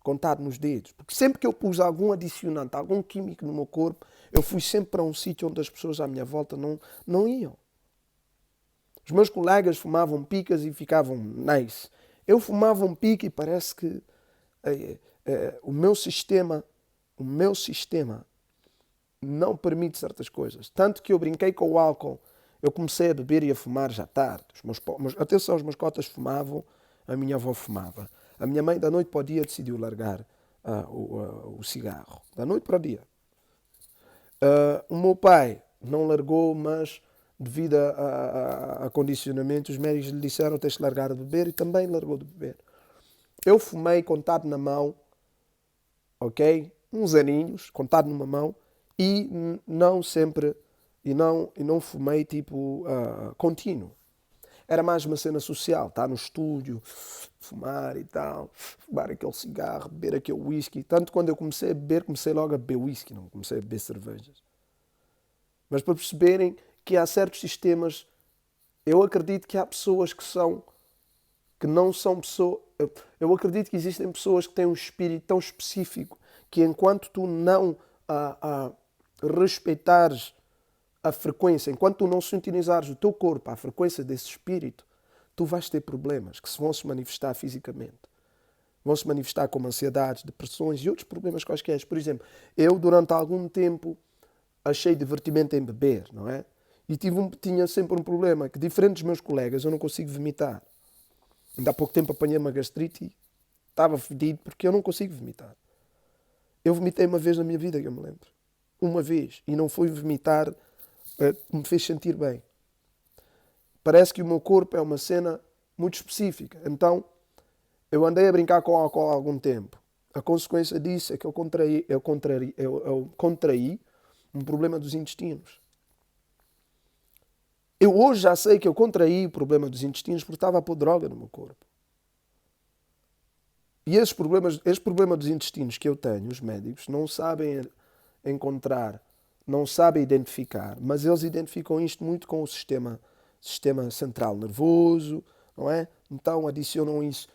Contado nos dedos. Porque sempre que eu pus algum adicionante, algum químico no meu corpo, eu fui sempre para um sítio onde as pessoas à minha volta não iam. Os meus colegas fumavam picas e ficavam nice. Eu fumava um pico e parece que o meu sistema não permite certas coisas. Tanto que eu brinquei com o álcool. Eu comecei a beber e a fumar já tarde. Atenção, os meus cotas fumavam, a minha avó fumava. A minha mãe, da noite para o dia, decidiu largar o cigarro. Da noite para o dia. O meu pai não largou, mas devido a condicionamento, os médicos lhe disseram tens de largar de beber e também largou de beber. Eu fumei contado na mão, ok? Uns aninhos, contado numa mão, e não sempre, e não fumei tipo contínuo. Era mais uma cena social, estar no estúdio, fumar e tal, fumar aquele cigarro, beber aquele whisky. Tanto quando eu comecei a beber, comecei logo a beber whisky, não comecei a beber cervejas. Mas para perceberem que há certos sistemas, eu acredito que há pessoas que não são pessoas. Eu acredito que existem pessoas que têm um espírito tão específico que enquanto tu não respeitares a frequência, enquanto tu não sintonizares o teu corpo à frequência desse espírito, tu vais ter problemas que se vão se manifestar fisicamente. Vão se manifestar como ansiedades, depressões e outros problemas quaisquer. Por exemplo, eu durante algum tempo achei divertimento em beber, não é? E tinha sempre um problema, que diferente dos meus colegas, eu não consigo vomitar. Ainda há pouco tempo apanhei uma gastrite e estava fedido porque eu não consigo vomitar. Eu vomitei uma vez na minha vida, que eu me lembro. Uma vez. E não foi vomitar que me fez sentir bem. Parece que o meu corpo é uma cena muito específica. Então, eu andei a brincar com álcool há algum tempo. A consequência disso é que eu contraí um problema dos intestinos. Eu hoje já sei que eu contraí o problema dos intestinos porque estava a pôr droga no meu corpo. E este problema dos intestinos que eu tenho, os médicos não sabem encontrar, não sabem identificar, mas eles identificam isto muito com o sistema central nervoso, não é? Então adicionam isso,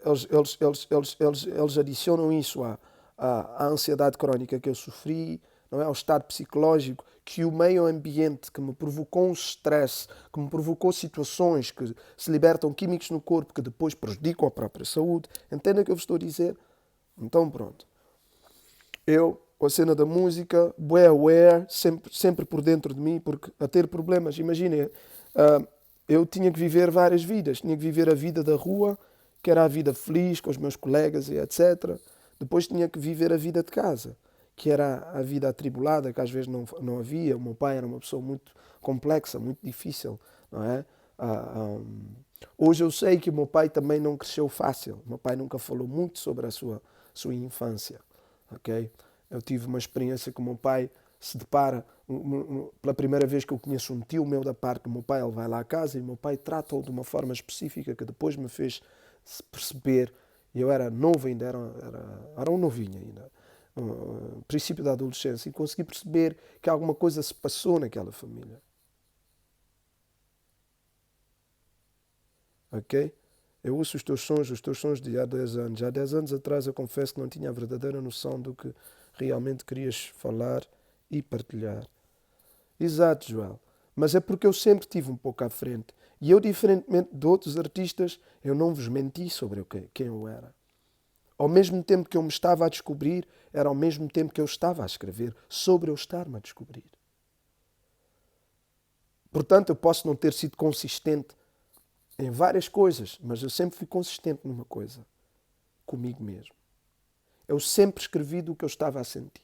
eles adicionam isso à ansiedade crónica que eu sofri, não é? Ao estado psicológico, que o meio ambiente que me provocou um stress, que me provocou situações que se libertam químicos no corpo que depois prejudicam a própria saúde. Entendem o que eu vos estou a dizer? Então pronto. Eu, com a cena da música, bué aware, sempre por dentro de mim, porque a ter problemas, imaginem, eu tinha que viver várias vidas. Tinha que viver a vida da rua que era a vida feliz com os meus colegas e etc. Depois tinha que viver a vida de casa, que era a vida atribulada, que às vezes não havia. O meu pai era uma pessoa muito complexa, muito difícil, não é? Hoje eu sei que o meu pai também não cresceu fácil. O meu pai nunca falou muito sobre a sua infância, ok? Eu tive uma experiência com o meu pai, se depara, pela primeira vez que eu conheço um tio meu da parte do meu pai, ele vai lá à casa e o meu pai trata-o de uma forma específica que depois me fez perceber. Eu era novo ainda, era um novinho ainda, no princípio da adolescência, e consegui perceber que alguma coisa se passou naquela família. Ok? Eu ouço os teus sons de há 10 anos. Há 10 anos atrás eu confesso que não tinha a verdadeira noção do que realmente querias falar e partilhar. Exato, Joel. Mas é porque eu sempre estive um pouco à frente. E eu, diferentemente de outros artistas, eu não vos menti sobre quem eu era. Ao mesmo tempo que eu me estava a descobrir, era ao mesmo tempo que eu estava a escrever sobre eu estar-me a descobrir. Portanto, eu posso não ter sido consistente em várias coisas, mas eu sempre fui consistente numa coisa, comigo mesmo. Eu sempre escrevi do que eu estava a sentir.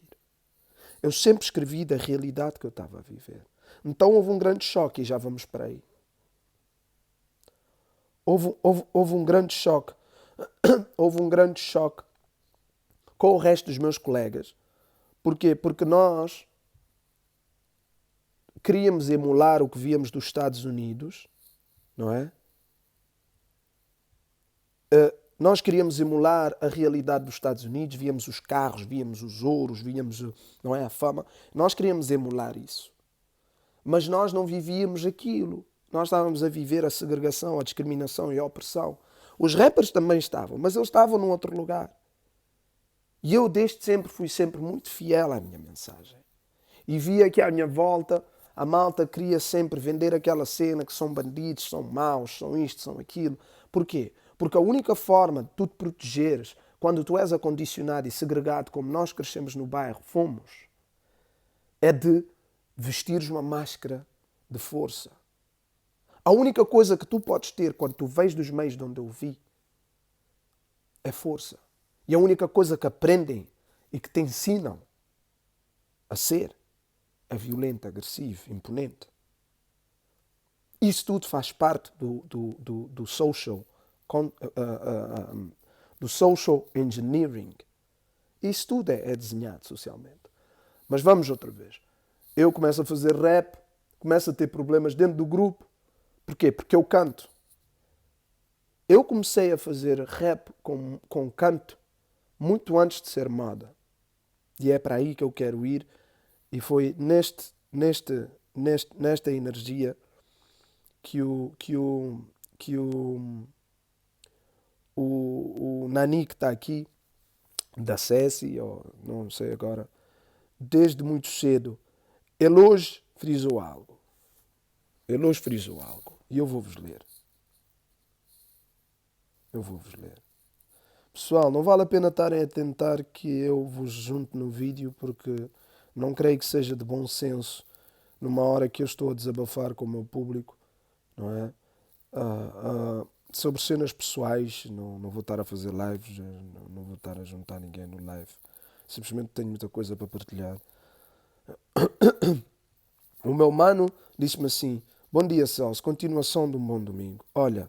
Eu sempre escrevi da realidade que eu estava a viver. Então houve um grande choque, e já vamos para aí. Houve um grande choque. Houve um grande choque com o resto dos meus colegas. Porquê? Porque nós queríamos emular o que víamos dos Estados Unidos, não é? Nós queríamos emular a realidade dos Estados Unidos, víamos os carros, víamos os ouros, víamos, não é, a fama. Nós queríamos emular isso. Mas nós não vivíamos aquilo. Nós estávamos a viver a segregação, a discriminação e a opressão. Os rappers também estavam, mas eles estavam num outro lugar. E eu desde sempre fui sempre muito fiel à minha mensagem. E via que à minha volta a malta queria sempre vender aquela cena que são bandidos, são maus, são isto, são aquilo. Porquê? Porque a única forma de tu te protegeres quando tu és acondicionado e segregado, como nós crescemos no bairro, fomos, é de vestires uma máscara de força. A única coisa que tu podes ter quando tu vês dos meios de onde eu vi é força. E a única coisa que aprendem e que te ensinam a ser é violento, agressivo, imponente. Isso tudo faz parte do social engineering. Isso tudo é desenhado socialmente. Mas vamos outra vez. Eu começo a fazer rap, começo a ter problemas dentro do grupo. Porquê? Porque eu canto. Eu comecei a fazer rap com canto muito antes de ser moda. E é para aí que eu quero ir. E foi nesta energia que o Nani que está aqui, da Cessi, ou não sei agora, desde muito cedo, ele hoje frisou algo. Ele hoje frisou algo. E eu vou-vos ler. Eu vou-vos ler. Pessoal, não vale a pena estarem a tentar que eu vos junte no vídeo, porque não creio que seja de bom senso numa hora que eu estou a desabafar com o meu público, não é? Sobre cenas pessoais, não vou estar a fazer lives, não vou estar a juntar ninguém no live. Simplesmente tenho muita coisa para partilhar. O meu mano disse-me assim: bom dia, Celso, continuação de um bom domingo. Olha,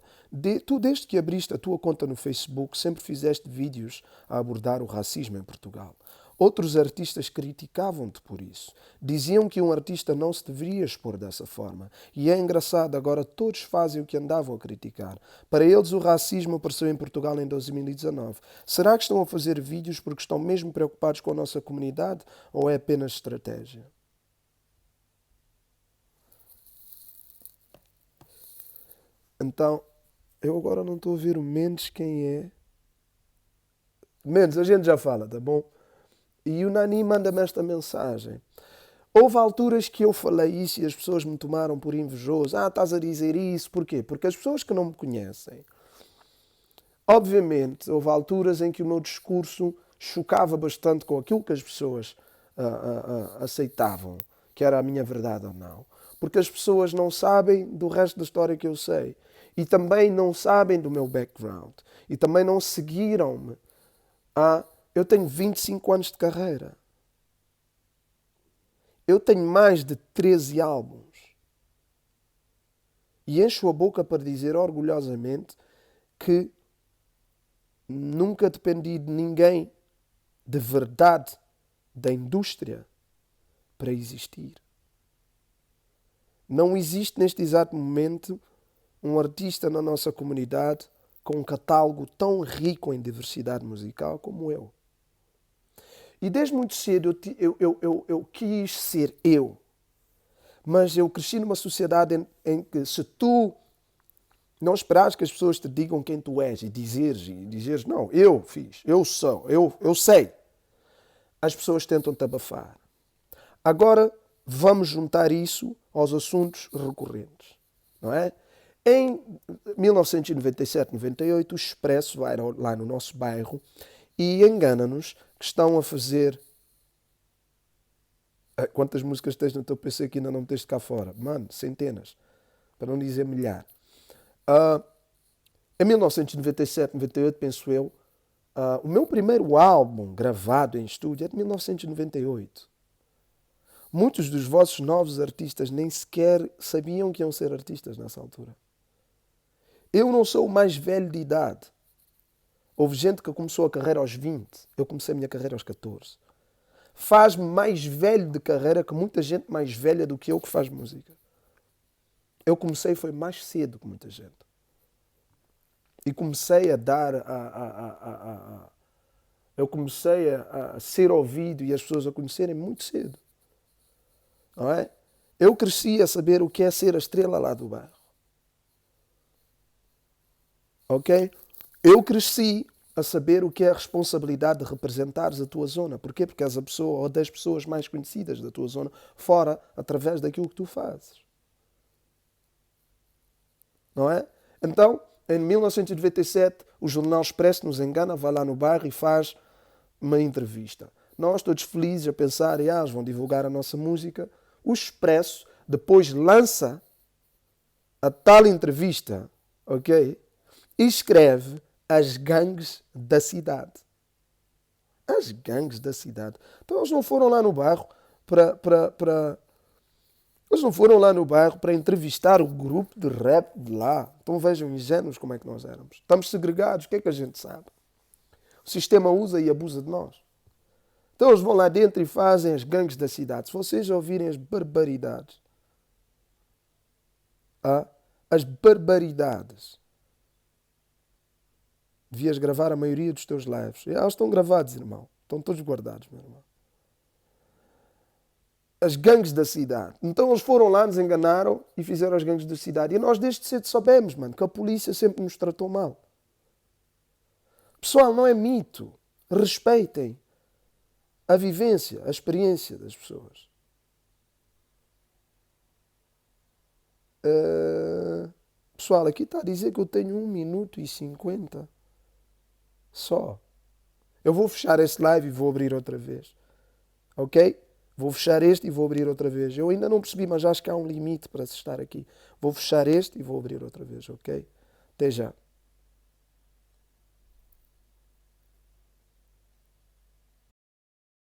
tu desde que abriste a tua conta no Facebook sempre fizeste vídeos a abordar o racismo em Portugal. Outros artistas criticavam-te por isso. Diziam que um artista não se deveria expor dessa forma. E é engraçado, agora todos fazem o que andavam a criticar. Para eles o racismo apareceu em Portugal em 2019. Será que estão a fazer vídeos porque estão mesmo preocupados com a nossa comunidade ou é apenas estratégia? Então, eu agora não estou a ver o Mendes quem é. Mendes, a gente já fala, tá bom? E o Nani manda-me esta mensagem. Houve alturas que eu falei isso e as pessoas me tomaram por invejoso. Estás a dizer isso. Porquê? Porque as pessoas que não me conhecem, obviamente, houve alturas em que o meu discurso chocava bastante com aquilo que as pessoas aceitavam, que era a minha verdade ou não. Porque as pessoas não sabem do resto da história que eu sei. E também não sabem do meu background. E também não seguiram-me. Eu tenho 25 anos de carreira. Eu tenho mais de 13 álbuns. E encho a boca para dizer orgulhosamente que nunca dependi de ninguém de verdade da indústria para existir. Não existe neste exato momento um artista na nossa comunidade com um catálogo tão rico em diversidade musical como eu. E desde muito cedo eu quis ser eu. Mas eu cresci numa sociedade em que se tu não esperares que as pessoas te digam quem tu és e dizeres não, eu fiz, eu sou, eu sei. As pessoas tentam te abafar. Agora vamos juntar isso aos assuntos recorrentes, não é? Em 1997, 98, o Expresso vai lá no nosso bairro e engana-nos que estão a fazer... Quantas músicas tens no teu PC que ainda não meteste cá fora? Mano, centenas. Para não dizer milhar. Em 1997, 98, penso eu, o meu primeiro álbum gravado em estúdio é de 1998. Muitos dos vossos novos artistas nem sequer sabiam que iam ser artistas nessa altura. Eu não sou o mais velho de idade. Houve gente que começou a carreira aos 20. Eu comecei a minha carreira aos 14. Faz-me mais velho de carreira que muita gente mais velha do que eu que faz música. Eu comecei foi mais cedo que muita gente. E comecei a dar eu comecei a ser ouvido e as pessoas a conhecerem muito cedo. Não é? Eu cresci a saber o que é ser a estrela lá do bairro. Ok? Eu cresci a saber o que é a responsabilidade de representares a tua zona. Porquê? Porque és a pessoa ou das pessoas mais conhecidas da tua zona fora através daquilo que tu fazes. Não é? Então, em 1997, o Jornal Expresso nos engana, vai lá no bairro e faz uma entrevista. Nós todos felizes a pensar, eles vão divulgar a nossa música. O Expresso depois lança a tal entrevista, ok? E escreve as gangues da cidade. As gangues da cidade. Então eles não foram lá no bairro eles não foram lá no bairro para entrevistar o grupo de rap de lá. Então vejam, ingênuos, como é que nós éramos. Estamos segregados, o que é que a gente sabe? O sistema usa e abusa de nós. Então eles vão lá dentro e fazem as gangues da cidade. Se vocês ouvirem as barbaridades, as barbaridades, devias gravar a maioria dos teus lives. Eles estão gravados, irmão. Estão todos guardados, meu irmão. As gangues da cidade. Então eles foram lá, nos enganaram e fizeram as gangues da cidade. E nós desde cedo sabemos, mano, que a polícia sempre nos tratou mal. Pessoal, não é mito. Respeitem a vivência, a experiência das pessoas. Pessoal, aqui está a dizer que eu tenho 1 minuto e 50 só. Eu vou fechar este live e vou abrir outra vez. Ok? Vou fechar este e vou abrir outra vez. Eu ainda não percebi, mas acho que há um limite para se estar aqui. Vou fechar este e vou abrir outra vez, ok? Até já.